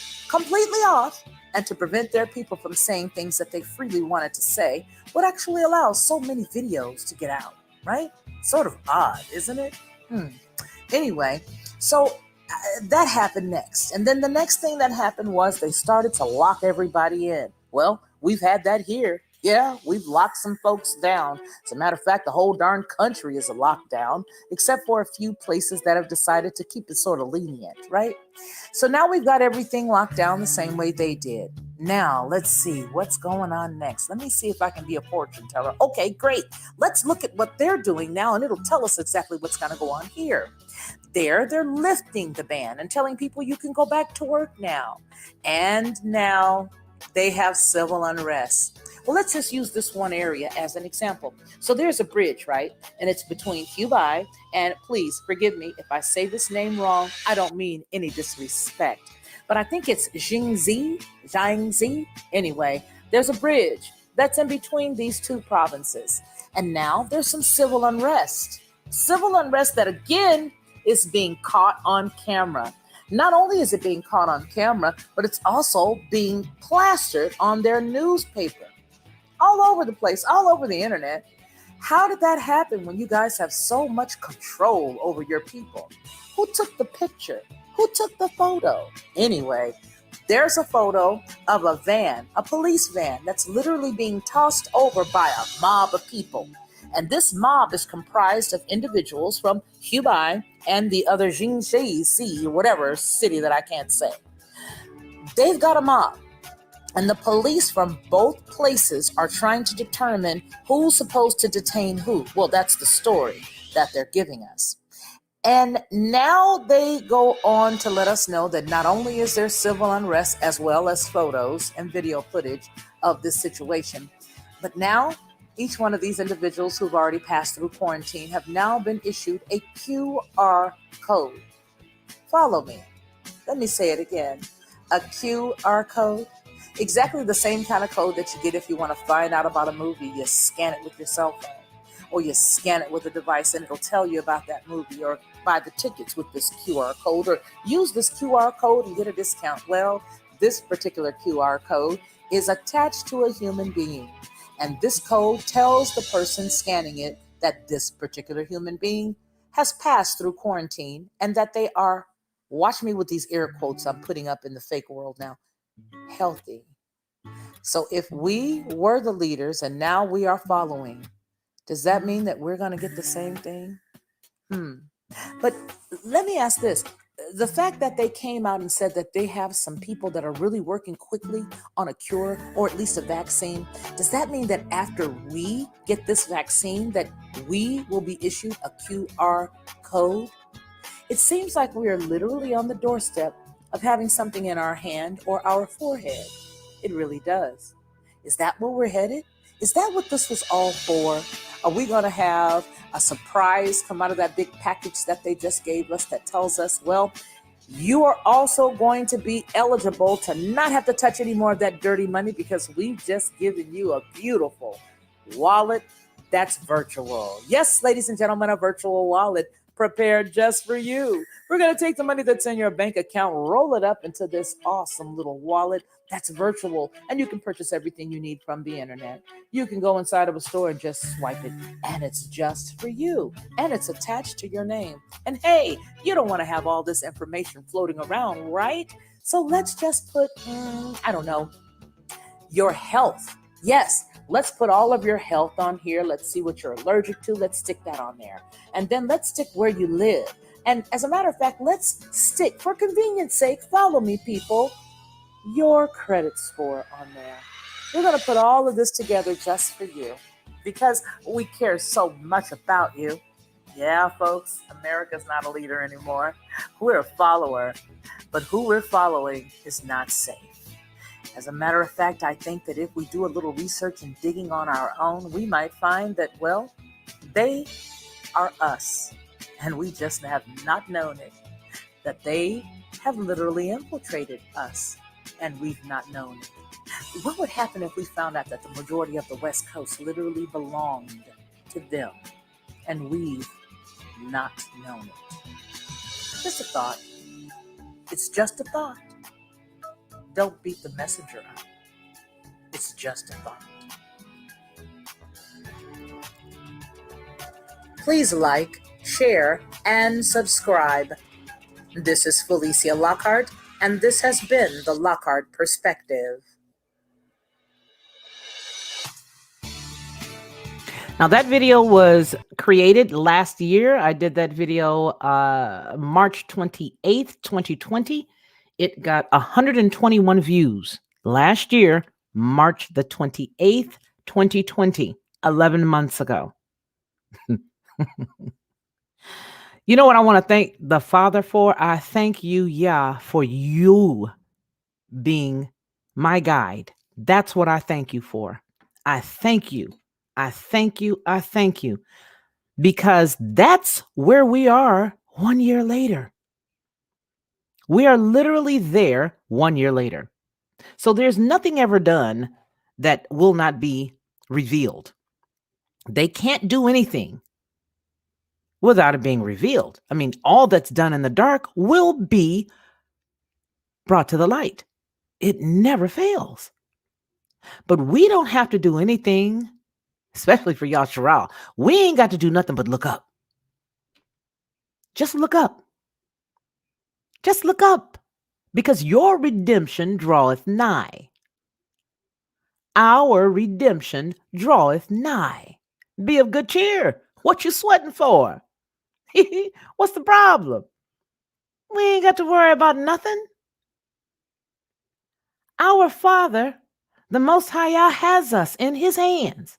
and to prevent their people from saying things that they freely wanted to say, would actually allow so many videos to get out, right? Sort of odd, isn't it? Anyway, so that happened next. And then the next thing that happened was they started to lock everybody in. Well, we've had that here. Yeah, we've locked some folks down. As a matter of fact, the whole darn country is a lockdown, except for a few places that have decided to keep it sort of lenient, right? So now we've got everything locked down the same way they did. Now, let's see what's going on next. Let me see if I can be a fortune teller. Okay, great. Let's look at what they're doing now, and it'll tell us exactly what's going to go on here. They're lifting the ban and telling people you can go back to work now. And now they have civil unrest. Well, let's just use this one area as an example. So there's a bridge, right? And it's between Hubei and, please forgive me if I say this name wrong. I don't mean any disrespect, but I think it's Jiangxi. Anyway, there's a bridge that's in between these two provinces. And now there's some civil unrest. Civil unrest that, again, is being caught on camera. Not only is it being caught on camera, but it's also being plastered on their newspaper. All over the place, all over the internet. How did that happen when you guys have so much control over your people? Who took the picture? Who took the photo? Anyway, there's a photo of a van, a police van, that's literally being tossed over by a mob of people. And this mob is comprised of individuals from Hubei and the other Jiangxi, whatever city that I can't say. They've got a mob. And the police from both places are trying to determine who's supposed to detain who. Well, that's the story that they're giving us. And now they go on to let us know that not only is there civil unrest as well as photos and video footage of this situation, but now each one of these individuals who've already passed through quarantine have now been issued a QR code. Follow me. Let me say it again. A QR code. Exactly the same kind of code that you get if you want to find out about a movie. You scan it with your cell phone, or you scan it with a device and it'll tell you about that movie, or buy the tickets with this QR code, or use this QR code and get a discount. Well, this particular QR code is attached to a human being. And this code tells the person scanning it that this particular human being has passed through quarantine and that they are, watch me with these air quotes I'm putting up in the fake world now, healthy. So if we were the leaders and now we are following, does that mean that we're going to get the same thing? But let me ask this. The fact that they came out and said that they have some people that are really working quickly on a cure or at least a vaccine, does that mean that after we get this vaccine that we will be issued a QR code? It seems like we are literally on the doorstep of having something in our hand or our forehead. It really does. Is that where we're headed? Is that what this was all for? Are we going to have a surprise come out of that big package that they just gave us that tells us, well, you are also going to be eligible to not have to touch any more of that dirty money because we've just given you a beautiful wallet that's virtual. Yes, ladies and gentlemen, a virtual wallet prepared just for you. We're going to take the money that's in your bank account, roll it up into this awesome little wallet that's virtual, and you can purchase everything you need from the internet. You can go inside of a store and just swipe it, and it's just for you, and it's attached to your name. And hey, you don't want to have all this information floating around, right? So let's just put, I don't know, your health. Yes, let's put all of your health on here. Let's see what you're allergic to. Let's stick that on there. And then let's stick where you live. And as a matter of fact, let's stick, for convenience sake, follow me, people, your credit score on there. We're going to put all of this together just for you because we care so much about you. Yeah, folks, America's not a leader anymore. We're a follower, but who we're following is not safe. As a matter of fact, I think that if we do a little research and digging on our own, we might find that, well, they are us, and we just have not known it, that they have literally infiltrated us, and we've not known it. What would happen if we found out that the majority of the West Coast literally belonged to them, and we've not known it? Just a thought. It's just a thought. Don't beat the messenger up. It's just a thought. Please like, share, and subscribe. This is Felicia Lockhart, and this has been the Lockhart Perspective. Now, that video was created last year. I did that video March 28th, 2020. It got 121 views last year, March the 28th, 2020, 11 months ago. You know what I want to thank the Father for? I thank you, Yah, for you being my guide. That's what I thank you for. I thank you. I thank you. I thank you. Because that's where we are 1 year later. We are literally there 1 year later. So there's nothing ever done that will not be revealed. They can't do anything without it being revealed. I mean, all that's done in the dark will be brought to the light. It never fails. But we don't have to do anything, especially for Yasharal. We ain't got to do nothing but look up. Just look up. Just look up, because your redemption draweth nigh. Our redemption draweth nigh. Be of good cheer. What you sweating for? What's the problem? We ain't got to worry about nothing. Our Father, the Most High Yah, has us in his hands.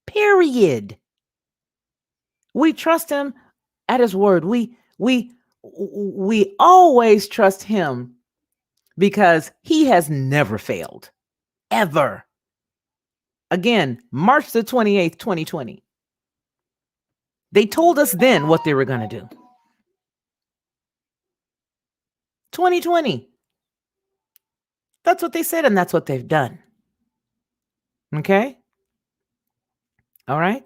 Period. We trust him at his word. We always trust him because he has never failed, ever. Again, March the 28th, 2020. They told us then what they were going to do. 2020. That's what they said, and that's what they've done. Okay? All right?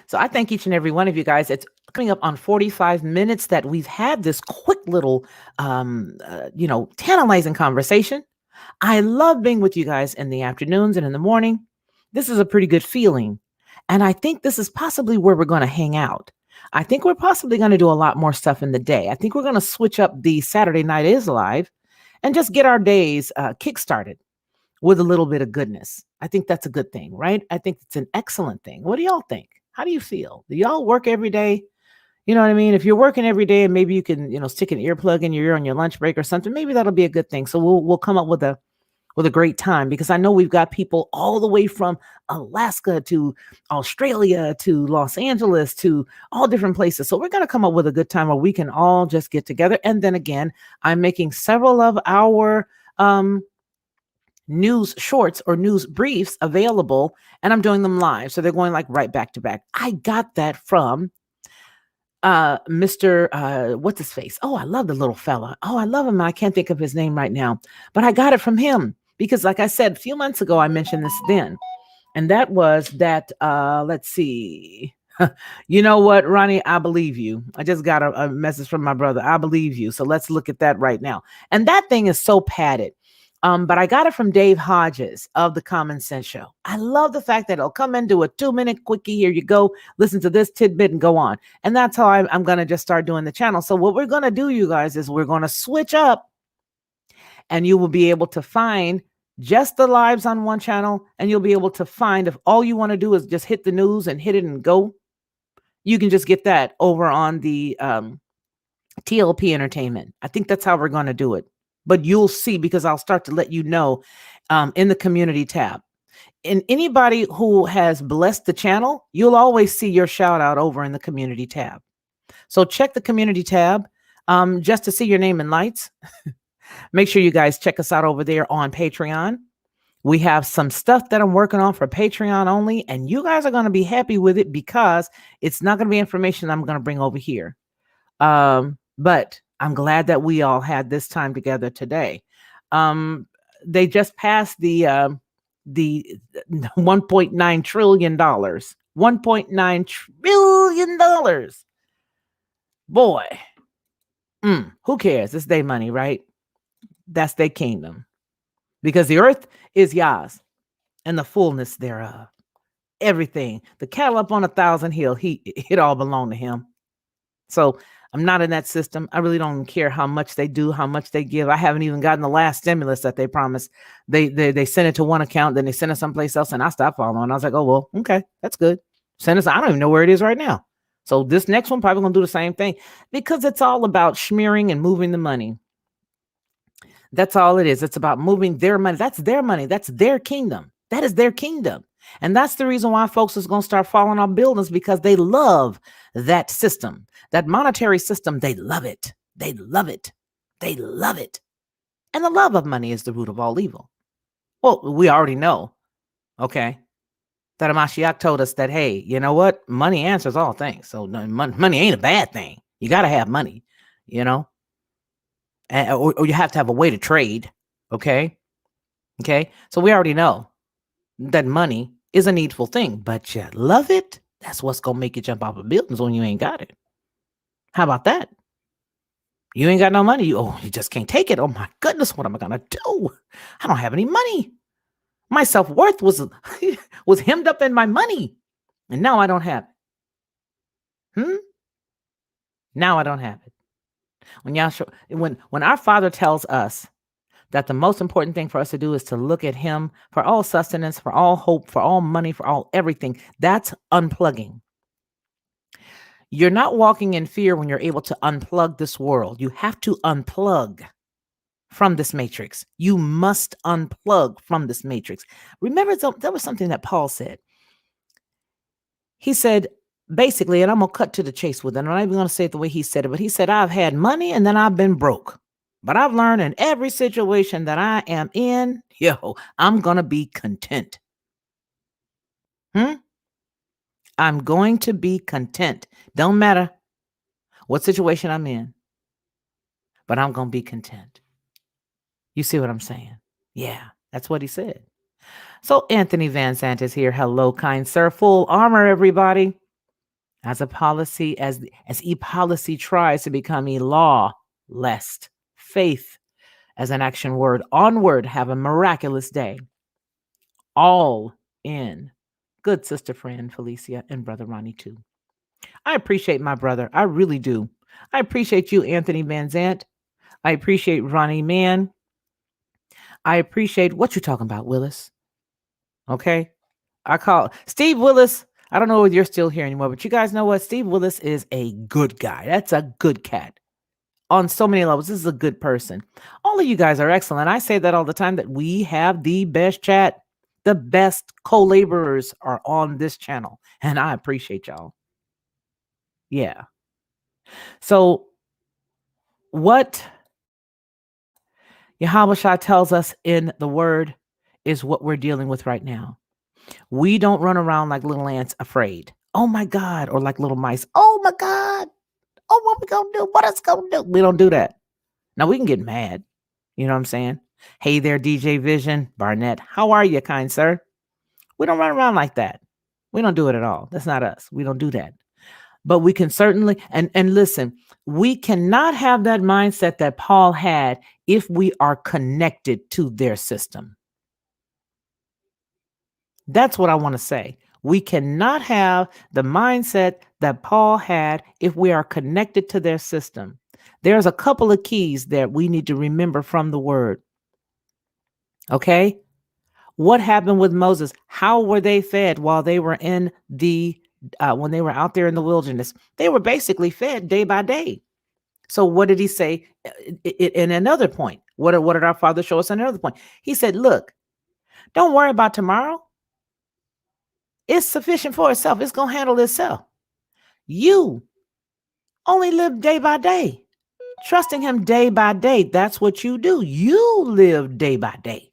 So I thank each and every one of you guys. It's coming up on 45 minutes that we've had this quick little, tantalizing conversation. I love being with you guys in the afternoons and in the morning. This is a pretty good feeling. And I think this is possibly where we're going to hang out. I think we're possibly going to do a lot more stuff in the day. I think we're going to switch up the Saturday Night Is Live and just get our days kickstarted with a little bit of goodness. I think that's a good thing, right? I think it's an excellent thing. What do y'all think? How do you feel? Do y'all work every day? You know what I mean? If you're working every day and maybe you can, stick an earplug in your ear on your lunch break or something, maybe that'll be a good thing. So we'll come up with a great time, because I know we've got people all the way from Alaska to Australia to Los Angeles to all different places. So we're going to come up with a good time where we can all just get together. And then again, I'm making several of our news shorts or news briefs available, and I'm doing them live. So they're going like right back to back. I got that from Mr. What's his face? Oh, I love the little fella. Oh, I love him. I can't think of his name right now, but I got it from him because, like I said, a few months ago, I mentioned this then, and that was that, let's see. You know what, Ronnie, I believe you. I just got a message from my brother. I believe you. So let's look at that right now. And that thing is so padded. But I got it from Dave Hodges of the Common Sense Show. I love the fact that it'll come into a 2-minute quickie. Here you go. Listen to this tidbit and go on. And that's how I'm going to just start doing the channel. So what we're going to do, you guys, is we're going to switch up, and you will be able to find just the lives on one channel. And you'll be able to find, if all you want to do is just hit the news and hit it and go, you can just get that over on the TLP Entertainment. I think that's how we're going to do it. But you'll see, because I'll start to let you know in the community tab. And anybody who has blessed the channel, you'll always see your shout out over in the community tab. So check the community tab just to see your name in lights. Make sure you guys check us out over there on Patreon. We have some stuff that I'm working on for Patreon only, and you guys are going to be happy with it because it's not going to be information I'm going to bring over here. But I'm glad that we all had this time together today. They just passed the $1.9 trillion. $1.9 trillion. Boy, who cares? It's their money, right? That's their kingdom. Because the earth is Yah's and the fullness thereof. Everything. The cattle up on 1,000 hills, it all belonged to him. So I'm not in that system. I really don't care how much they do, how much they give. I haven't even gotten the last stimulus that they promised. They sent it to one account, then they sent it someplace else, and I stopped following. I was like, oh, well, okay, that's good. Send us. I don't even know where it is right now. So this next one probably going to do the same thing, because it's all about smearing and moving the money. That's all it is. It's about moving their money. That's their money. That's their kingdom. That is their kingdom. And that's the reason why folks is going to start falling off buildings, because they love that system, that monetary system. They love it. They love it. They love it. And the love of money is the root of all evil. Well, we already know, okay, that Mashiach told us that, hey, you know what? Money answers all things. So money ain't a bad thing. You got to have money, or you have to have a way to trade. Okay. Okay. So we already know that money is a needful thing, but you love it. That's what's going to make you jump off of buildings when you ain't got it. How about that? You ain't got no money. You just can't take it. Oh my goodness. What am I going to do? I don't have any money. My self-worth was hemmed up in my money. And now I don't have it. Now I don't have it. When our Father tells us that the most important thing for us to do is to look at him for all sustenance, for all hope, for all money, for all everything, that's unplugging. You're not walking in fear when you're able to unplug this world. You have to unplug from this matrix. You must unplug from this matrix. Remember, that was something that Paul said. He said, basically, and I'm going to cut to the chase with it. I'm not even going to say it the way he said it, but he said, I've had money and then I've been broke. But I've learned in every situation that I am in, I'm going to be content. I'm going to be content. Don't matter what situation I'm in, but I'm going to be content. You see what I'm saying? Yeah, that's what he said. So Anthony Van Sant is here. Hello, kind sir. Full armor, everybody. As e-policy tries to become a law, lest faith as an action word, onward, have a miraculous day. All in. Good sister friend Felicia and brother Ronnie too. I appreciate my brother. I really do. I appreciate you, Anthony Van Zant. I appreciate Ronnie Man. I appreciate what you're talking about, Willis. Okay. I call Steve Willis. I don't know if you're still here anymore, but you guys know what? Steve Willis is a good guy. That's a good cat on so many levels. This is a good person. All of you guys are excellent. I say that all the time, that we have the best chat. The best co-laborers are on this channel, and I appreciate y'all. Yeah. So what Yahweh tells us in the word is what we're dealing with right now. We don't run around like little ants afraid. Oh my God. Or like little mice. Oh my God. Oh, what we gonna do? What us gonna do? We don't do that. Now we can get mad. You know what I'm saying? Hey there, DJ Vision Barnett. How are you, kind sir? We don't run around like that. We don't do it at all. That's not us. We don't do that. But we can certainly, and listen, we cannot have that mindset that Paul had if we are connected to their system. That's what I want to say. We cannot have the mindset that Paul had if we are connected to their system. There's a couple of keys that we need to remember from the word. Okay? What happened with Moses? How were they fed while they were in the when they were out there in the wilderness? They were basically fed day by day. So what did he say in another point? What did our Father show us in another point? He said, look, don't worry about tomorrow. It's sufficient for itself. It's going to handle itself. You only live day by day, trusting him day by day. That's what you do. You live day by day.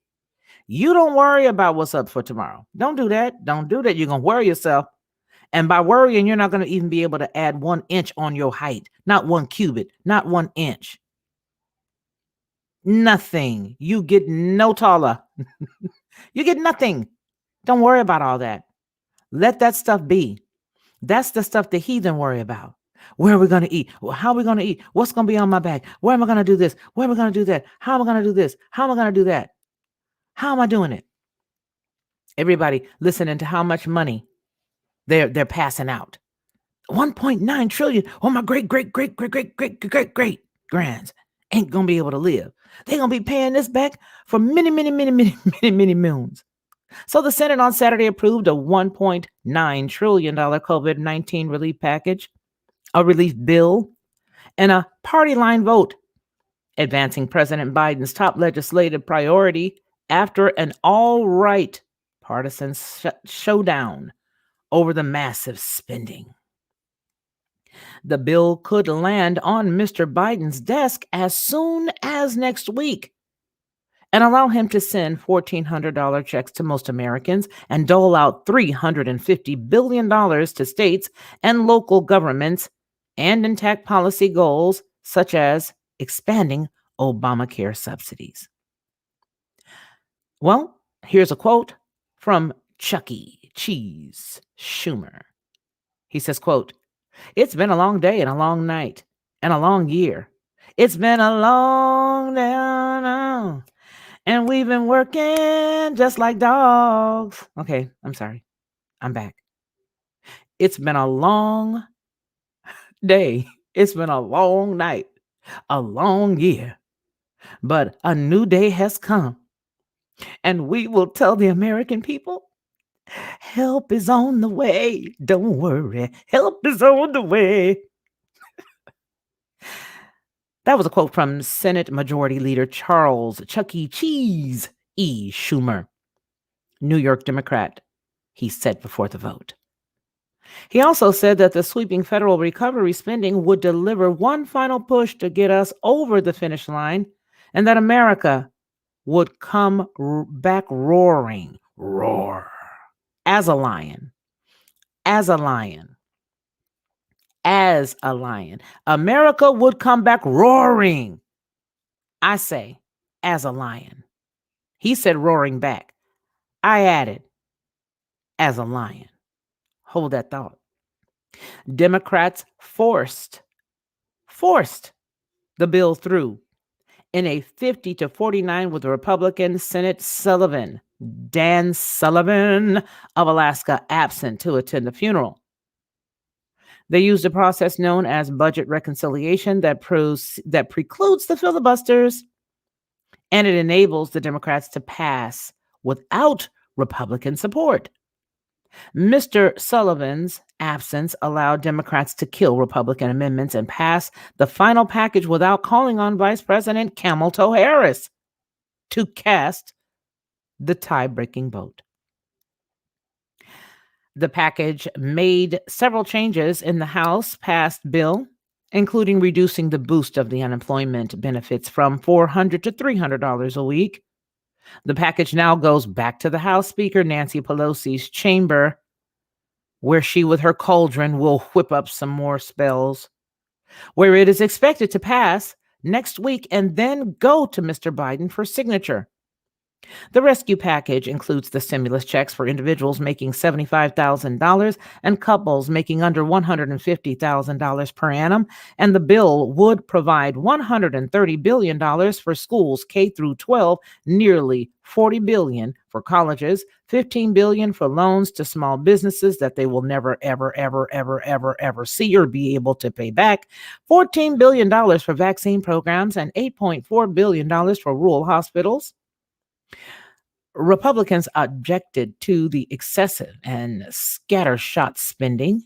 You don't worry about what's up for tomorrow. Don't do that. Don't do that. You're going to worry yourself. And by worrying, you're not going to even be able to add 1 inch on your height. Not 1 cubit, not 1 inch. Nothing. You get no taller. You get nothing. Don't worry about all that. Let that stuff be. That's the stuff the heathen worry about. Where are we going to eat? How are we going to eat? What's going to be on my back? Where am I going to do this? Where am I going to do that? How am I going to do this? How am I going to do that? How am I doing it? Everybody listening to how much money they're passing out. 1.9 trillion. Oh, my great grands ain't going to be able to live. They're going to be paying this back for many moons. So the Senate on Saturday approved a $1.9 trillion COVID-19 relief package, a relief bill, and a party line vote, advancing President Biden's top legislative priority after an all-right partisan showdown over the massive spending. The bill could land on Mr. Biden's desk as soon as next week and allow him to send $1,400 checks to most Americans and dole out $350 billion to states and local governments and intact policy goals such as expanding Obamacare subsidies. Well, here's a quote from Chuck E. Cheese Schumer. He says, quote, "It's been a long day and a long night and a long year. It's been a long day. And we've been working just like dogs." Okay, I'm sorry. I'm back. It's been a long day. It's been a long night, a long year. But a new day has come. And we will tell the American people, help is on the way. Don't worry. Help is on the way. That was a quote from Senate Majority Leader Charles Chuck E. Cheese E. Schumer, New York Democrat, he said before the vote. He also said that the sweeping federal recovery spending would deliver one final push to get us over the finish line, and that America would come back roaring, as a lion, as a lion. As a lion. America would come back roaring. I say, as a lion. He said roaring back. I added, as a lion. Hold that thought. Democrats forced the bill through in a 50-49 with Republican Senate Dan Sullivan of Alaska, absent to attend the funeral. They used a process known as budget reconciliation that precludes the filibusters, and it enables the Democrats to pass without Republican support. Mr. Sullivan's absence allowed Democrats to kill Republican amendments and pass the final package without calling on Vice President Camel Toe Harris to cast the tie-breaking vote. The package made several changes in the House passed bill, including reducing the boost of the unemployment benefits from $400 to $300 a week. The package now goes back to the House Speaker Nancy Pelosi's chamber, where she, with her cauldron, will whip up some more spells, where it is expected to pass next week and then go to Mr. Biden for signature. The rescue package includes the stimulus checks for individuals making $75,000 and couples making under $150,000 per annum, and the bill would provide $130 billion for schools K through 12, nearly $40 billion for colleges, $15 billion for loans to small businesses that they will never, ever see or be able to pay back, $14 billion for vaccine programs, and $8.4 billion for rural hospitals. Republicans objected to the excessive and scattershot spending.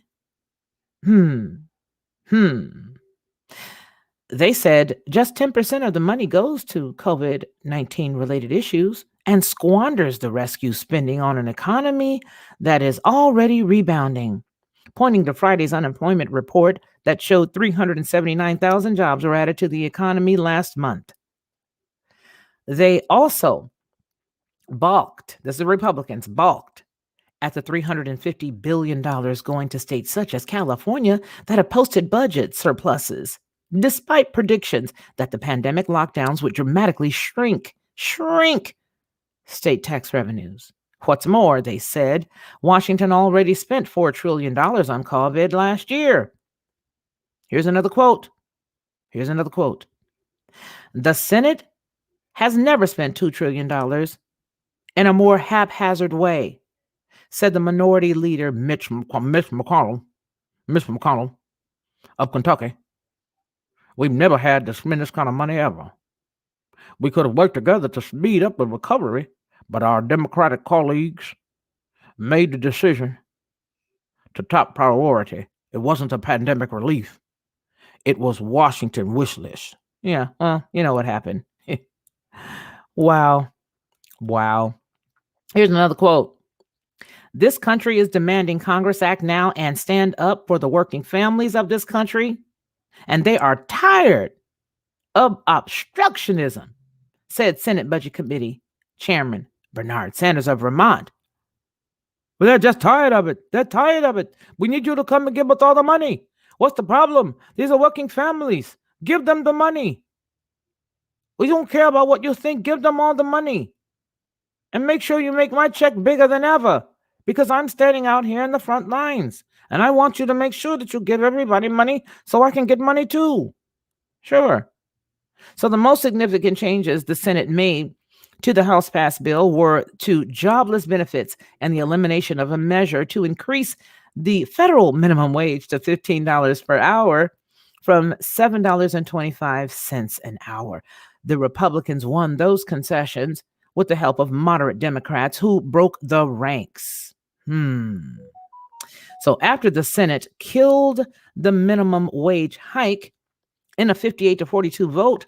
They said just 10% of the money goes to COVID-19 related issues and squanders the rescue spending on an economy that is already rebounding, pointing to Friday's unemployment report that showed 379,000 jobs were added to the economy last month. They also balked, this is the Republicans, balked at the $350 billion going to states such as California that have posted budget surpluses, despite predictions that the pandemic lockdowns would dramatically shrink state tax revenues. What's more, they said, Washington already spent $4 trillion on COVID last year. Here's another quote. The Senate has never spent $2 trillion in a more haphazard way, said the minority leader Mitch McConnell of Kentucky. We've never had to spend this kind of money ever. We could have worked together to speed up the recovery, but our Democratic colleagues made the decision to top priority. It wasn't a pandemic relief. It was Washington wish list. Yeah, well, you know what happened. Wow. Here's another quote. This country is demanding Congress act now and stand up for the working families of this country, and they are tired of obstructionism, said Senate Budget Committee Chairman Bernard Sanders of Vermont. Well, they're just tired of it. We need you to come and give us all the money. What's the problem? These are working families. Give them the money. We don't care about what you think. Give them all the money. And make sure you make my check bigger than ever, because I'm standing out here in the front lines. And I want you to make sure that you give everybody money so I can get money too. Sure. So the most significant changes the Senate made to the House passed bill were to jobless benefits and the elimination of a measure to increase the federal minimum wage to $15 per hour from $7.25 an hour. The Republicans won those concessions with the help of moderate Democrats who broke the ranks. So after the Senate killed the minimum wage hike in a 58-42 vote,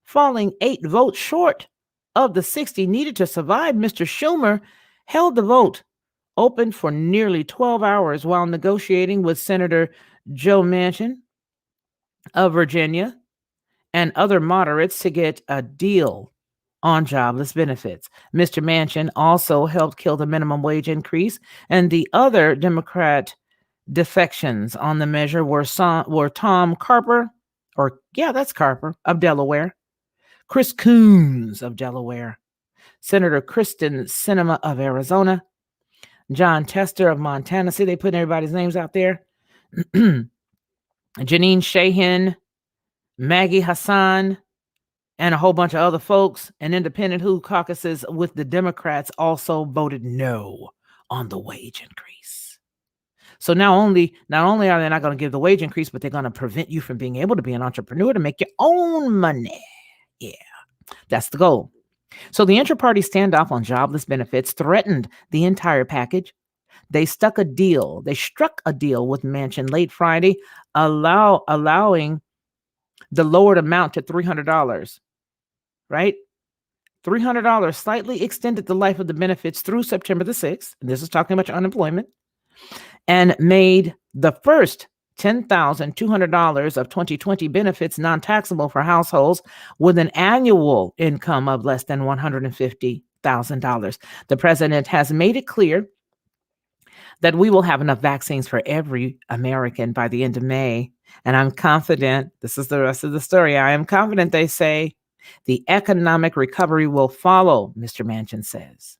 falling 8 votes short of the 60 needed to survive, Mr. Schumer held the vote open for nearly 12 hours while negotiating with Senator Joe Manchin of Virginia and other moderates to get a deal on jobless benefits. Mr. Manchin also helped kill the minimum wage increase, and the other Democrat defections on the measure were Tom Carper, Carper of Delaware, Chris Coons of Delaware, Senator Kristen Sinema of Arizona, John Tester of Montana. See, they putting everybody's names out there. Janine Shahin, Maggie Hassan, and a whole bunch of other folks. And independent who caucuses with the Democrats also voted no on the wage increase. So not only are they not going to give the wage increase, but they're going to prevent you from being able to be an entrepreneur to make your own money. Yeah, that's the goal. So the inter-party standoff on jobless benefits threatened the entire package. They struck a deal with Manchin late Friday, allowing the lowered amount to $300, right? $300 slightly extended the life of the benefits through September the 6th. This is talking about your unemployment, and made the first $10,200 of 2020 benefits non-taxable for households with an annual income of less than $150,000. The president has made it clear that we will have enough vaccines for every American by the end of May. And I'm confident, this is the rest of the story, I am confident, they say, the economic recovery will follow, Mr. Manchin says.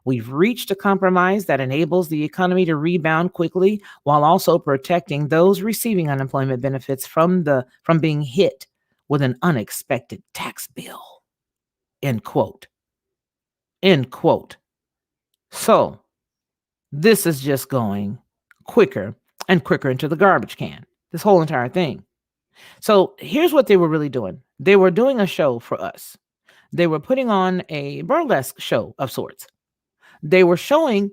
We've reached a compromise that enables the economy to rebound quickly while also protecting those receiving unemployment benefits from being hit with an unexpected tax bill. End quote. End quote. So this is just going quicker and quicker into the garbage can, this whole entire thing. So here's what they were really doing. They were doing a show for us. They were putting on a burlesque show of sorts. They were showing,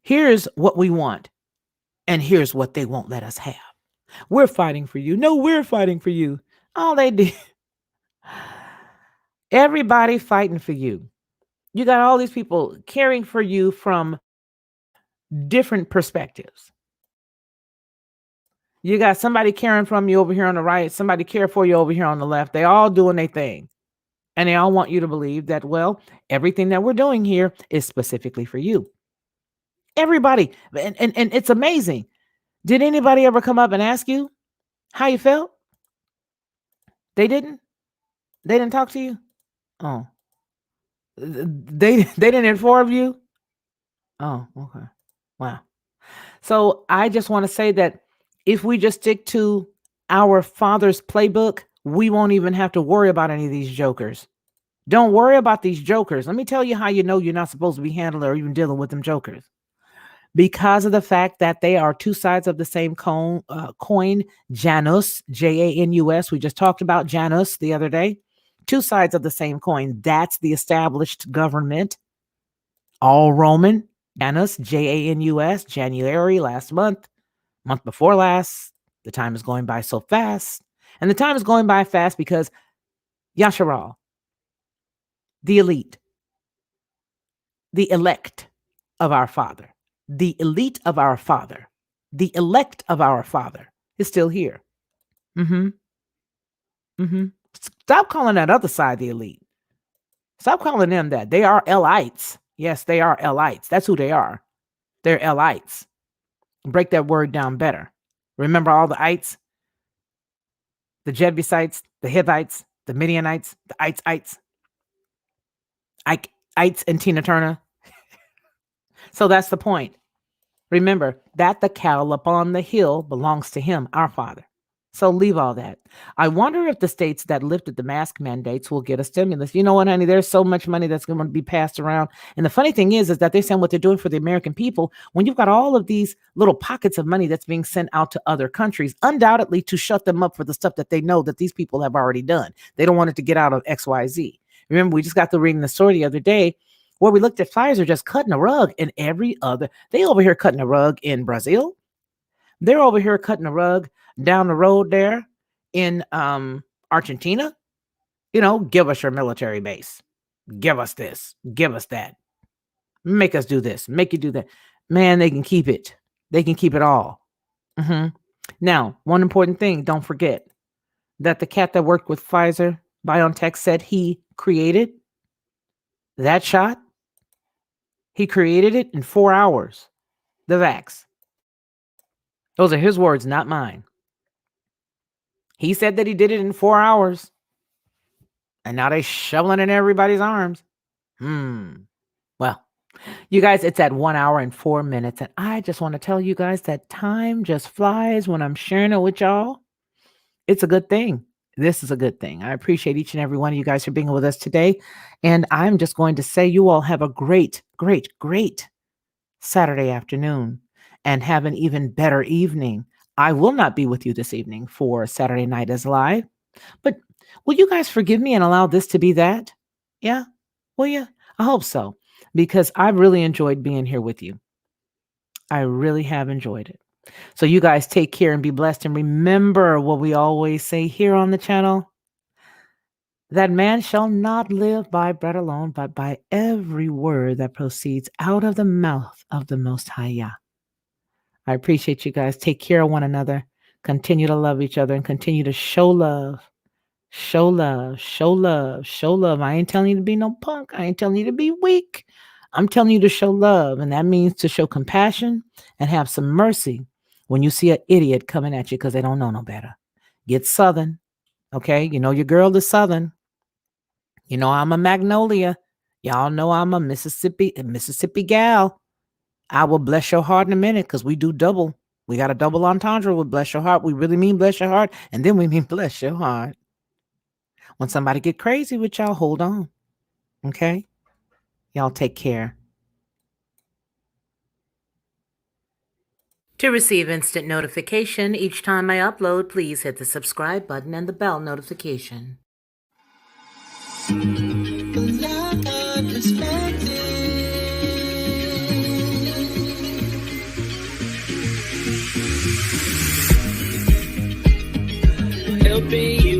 here's what we want, and here's what they won't let us have. We're fighting for you. No, we're fighting for you. All they did. Everybody fighting for you. You got all these people caring for you from different perspectives. You got somebody caring from you over here on the right, somebody care for you over here on the left. They all doing their thing. And they all want you to believe that, well, everything that we're doing here is specifically for you. Everybody. And it's amazing. Did anybody ever come up and ask you how you felt? They didn't? They didn't talk to you? Oh. They didn't inform you? Oh, okay. Wow. So I just want to say that if we just stick to our Father's playbook, we won't even have to worry about any of these jokers. Don't worry about these jokers. Let me tell you how you know you're not supposed to be handling or even dealing with them jokers. Because of the fact that they are two sides of the same coin, Janus, Janus. We just talked about Janus the other day. Two sides of the same coin. That's the established government. All Roman. Janus, Janus, January, last month before last. The time is going by so fast. And the time is going by fast because Yasharal, the elite, the elect of our Father, the elite of our Father, the elect of our Father is still here. Stop calling that other side the elite. Stop calling them that. They are Elites. Yes, they are Elites. That's who they are. They're Elites. Break that word down better. Remember all the ites? The Jebusites, the Hivites, the Midianites, the ites, Ites and Tina Turner. So that's the point. Remember that the cattle upon the hill belongs to him, our Father. So leave all that. I wonder if the states that lifted the mask mandates will get a stimulus. You know what, honey? There's so much money that's going to be passed around. And the funny thing is that they're saying what they're doing for the American people when you've got all of these little pockets of money that's being sent out to other countries, undoubtedly to shut them up for the stuff that they know that these people have already done. They don't want it to get out of XYZ. Remember, we just got to reading the story the other day where we looked at Pfizer just cutting a rug in every other. They over here cutting a rug in Brazil. They're over here cutting a rug down the road there in Argentina. You know, give us your military base. Give us this. Give us that. Make us do this. Make you do that. Man, they can keep it. They can keep it all. Now, one important thing, don't forget that the cat that worked with Pfizer, BioNTech, said he created that shot. He created it in 4 hours. The vax. Those are his words, not mine. He said that he did it in 4 hours. And now they're shoveling it in everybody's arms. Well, you guys, it's at 1 hour and 4 minutes. And I just want to tell you guys that time just flies when I'm sharing it with y'all. It's a good thing. This is a good thing. I appreciate each and every one of you guys for being with us today. And I'm just going to say you all have a great, great, great Saturday afternoon and have an even better evening. I will not be with you this evening for Saturday Night is Live, but will you guys forgive me and allow this to be that? Yeah? Will you? I hope so, because I really enjoyed being here with you. I really have enjoyed it. So you guys take care and be blessed. And remember what we always say here on the channel, that man shall not live by bread alone, but by every word that proceeds out of the mouth of the Most High Yah. I appreciate you guys. Take care of one another. Continue to love each other and continue to show love. Show love. Show love. Show love. I ain't telling you to be no punk. I ain't telling you to be weak. I'm telling you to show love. And that means to show compassion and have some mercy when you see an idiot coming at you because they don't know no better. Get Southern. Okay? You know your girl is Southern. You know I'm a Magnolia. Y'all know I'm a Mississippi gal. I will bless your heart in a minute because we do double. We got a double entendre with bless your heart. We really mean bless your heart. And then we mean bless your heart. When somebody get crazy with y'all, hold on. Okay? Y'all take care. To receive instant notification each time I upload, please hit the subscribe button and the bell notification. Helping you